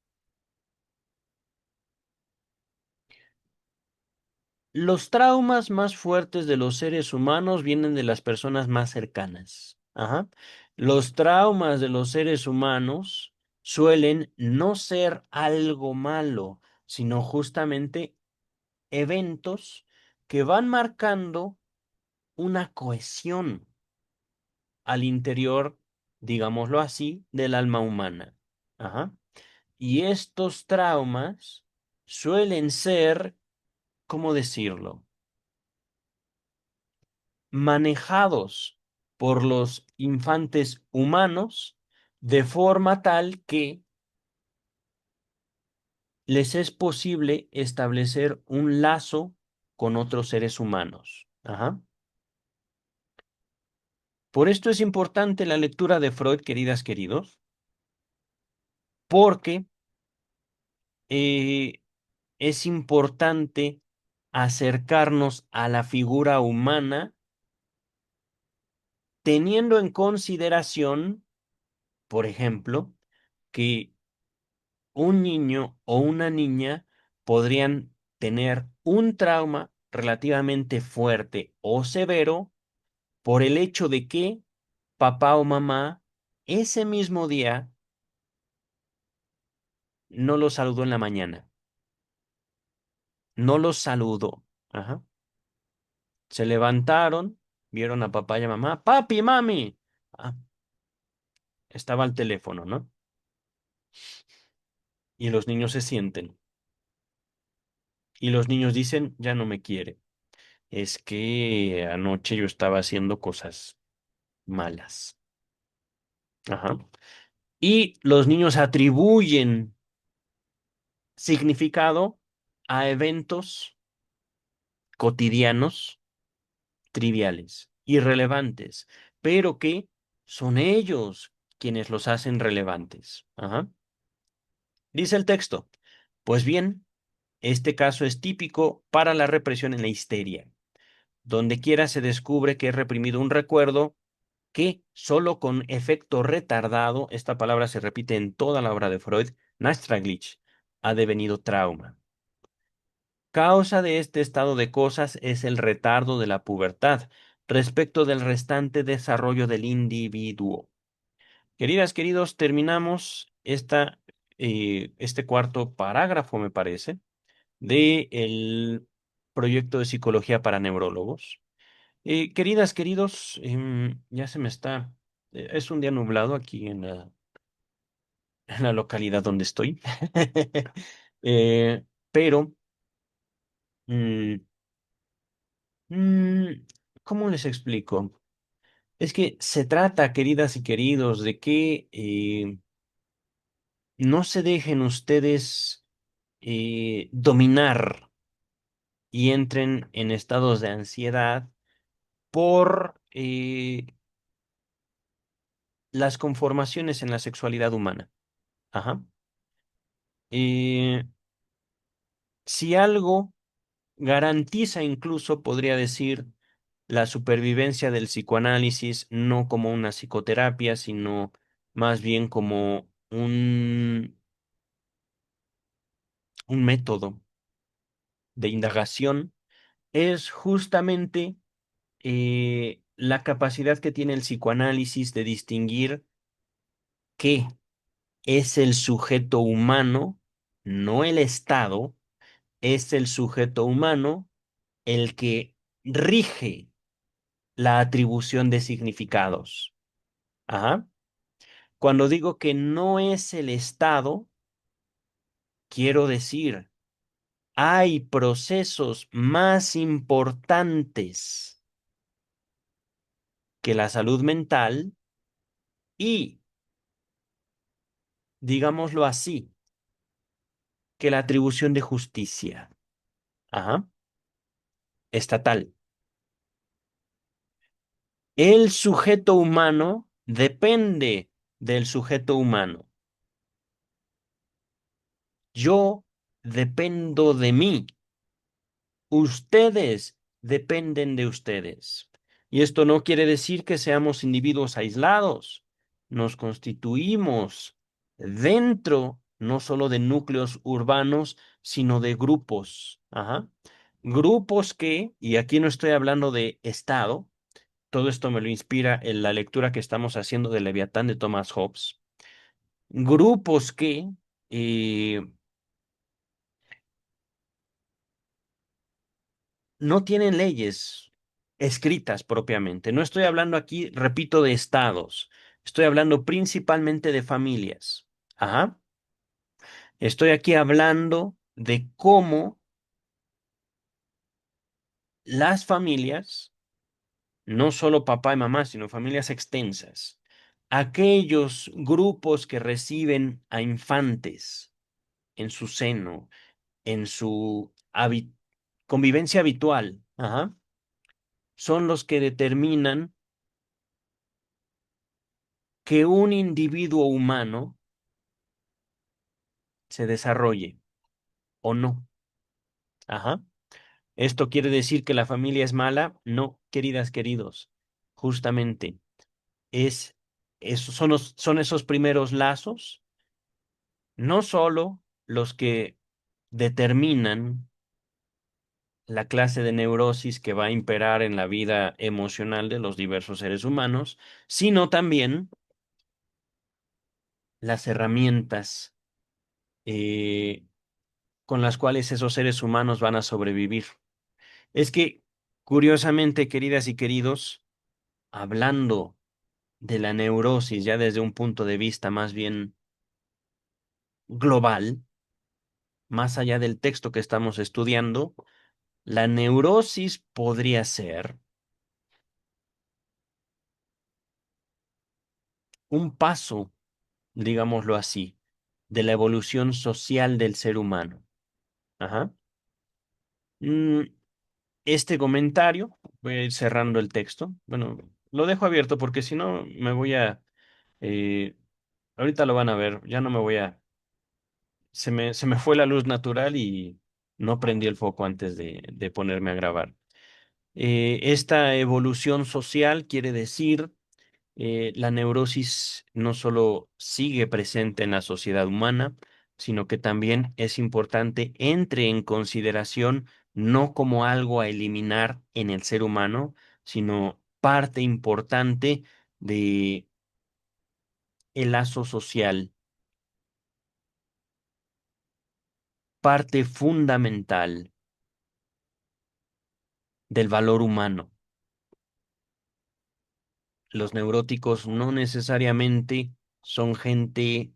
Los traumas más fuertes de los seres humanos vienen de las personas más cercanas. Ajá. Los traumas de los seres humanos suelen no ser algo malo, sino justamente eventos que van marcando una cohesión. al interior, digámoslo así, del alma humana. Ajá. Y estos traumas suelen ser, ¿cómo decirlo? Manejados por los infantes humanos de forma tal que les es posible establecer un lazo con otros seres humanos. Ajá. Por esto es importante la lectura de Freud, queridas, queridos, porque eh, es importante acercarnos a la figura humana teniendo en consideración, por ejemplo, que un niño o una niña podrían tener un trauma relativamente fuerte o severo por el hecho de que papá o mamá ese mismo día no los saludó en la mañana, no los saludó. Ajá. Se levantaron, vieron a papá y a mamá, papi, mami. Ah, estaba al teléfono, ¿no? Y los niños se sienten. Y los niños dicen, ya no me quiere. Es que anoche yo estaba haciendo cosas malas. Ajá. Y los niños atribuyen significado a eventos cotidianos, triviales, irrelevantes, pero que son ellos quienes los hacen relevantes. Ajá. Dice el texto. Pues bien, este caso es típico para la represión en la histeria. Donde quiera se descubre que es reprimido un recuerdo que solo con efecto retardado, esta palabra se repite en toda la obra de Freud, Nachträglich, ha devenido trauma. Causa de este estado de cosas es el retardo de la pubertad respecto del restante desarrollo del individuo. Queridas, queridos, terminamos este cuarto parágrafo, me parece, de el proyecto de psicología para neurólogos. Queridas, queridos, ya se me está, es un día nublado aquí en la localidad donde estoy. Eh, pero, mm, mm, ¿cómo les explico? Es que se trata, queridas y queridos, de que no se dejen ustedes dominar y entren en estados de ansiedad por las conformaciones en la sexualidad humana. Ajá. Eh, si algo garantiza incluso, podría decir, la supervivencia del psicoanálisis, no como una psicoterapia, sino más bien como un método de indagación, es justamente la capacidad que tiene el psicoanálisis de distinguir qué es el sujeto humano, no el Estado, es el sujeto humano el que rige la atribución de significados. Ajá. Cuando digo que no es el Estado, quiero decir, hay procesos más importantes que la salud mental y, digámoslo así, que la atribución de justicia. Ajá. Estatal. El sujeto humano depende del sujeto humano. Yo dependo de mí. Ustedes dependen de ustedes. Y esto no quiere decir que seamos individuos aislados. Nos constituimos dentro no solo de núcleos urbanos, sino de grupos. Ajá. Grupos que, y aquí no estoy hablando de Estado, todo esto me lo inspira en la lectura que estamos haciendo de Leviatán de Thomas Hobbes. Grupos que eh, no tienen leyes, escritas propiamente. No estoy hablando aquí, repito, de estados. Estoy hablando principalmente de familias. Ajá. Estoy aquí hablando de cómo las familias, no solo papá y mamá, sino familias extensas, aquellos grupos que reciben a infantes en su seno, en su convivencia habitual, ajá, son los que determinan que un individuo humano se desarrolle o no. Ajá. ¿Esto quiere decir que la familia es mala? No, queridas, queridos. Justamente es, son esos primeros lazos, no solo los que determinan la clase de neurosis que va a imperar en la vida emocional de los diversos seres humanos, sino también las herramientas eh, con las cuales esos seres humanos van a sobrevivir. Es que, curiosamente, queridas y queridos, hablando de la neurosis ya desde un punto de vista más bien global, más allá del texto que estamos estudiando, la neurosis podría ser un paso, digámoslo así, de la evolución social del ser humano. Ajá. Mm, este comentario, voy a ir cerrando el texto. Bueno, lo dejo abierto porque si no me voy a... eh, ahorita lo van a ver, ya no me voy a... se me fue la luz natural y no prendí el foco antes de ponerme a grabar. Esta evolución social quiere decir la neurosis no solo sigue presente en la sociedad humana, sino que también es importante entre en consideración no como algo a eliminar en el ser humano, sino parte importante de el lazo social, parte fundamental del valor humano. Los neuróticos no necesariamente son gente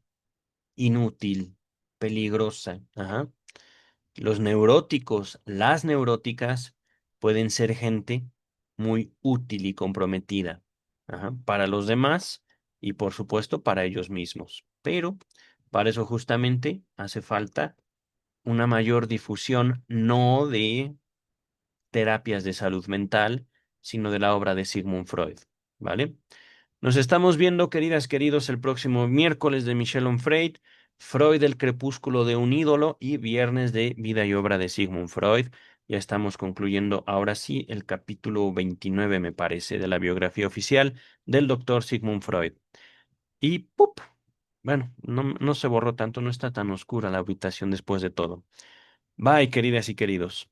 inútil, peligrosa. Ajá. Los neuróticos, las neuróticas, pueden ser gente muy útil y comprometida, ajá, para los demás y por supuesto para ellos mismos. Pero para eso justamente hace falta una mayor difusión, no de terapias de salud mental, sino de la obra de Sigmund Freud, ¿vale? Nos estamos viendo, queridas, queridos, el próximo miércoles de Michel Onfray, Freud, el crepúsculo de un ídolo y viernes de vida y obra de Sigmund Freud. Ya estamos concluyendo ahora sí el capítulo 29, me parece, de la biografía oficial del doctor Sigmund Freud. Y ¡pup! Bueno, no se borró tanto, no está tan oscura la habitación después de todo. Bye, queridas y queridos.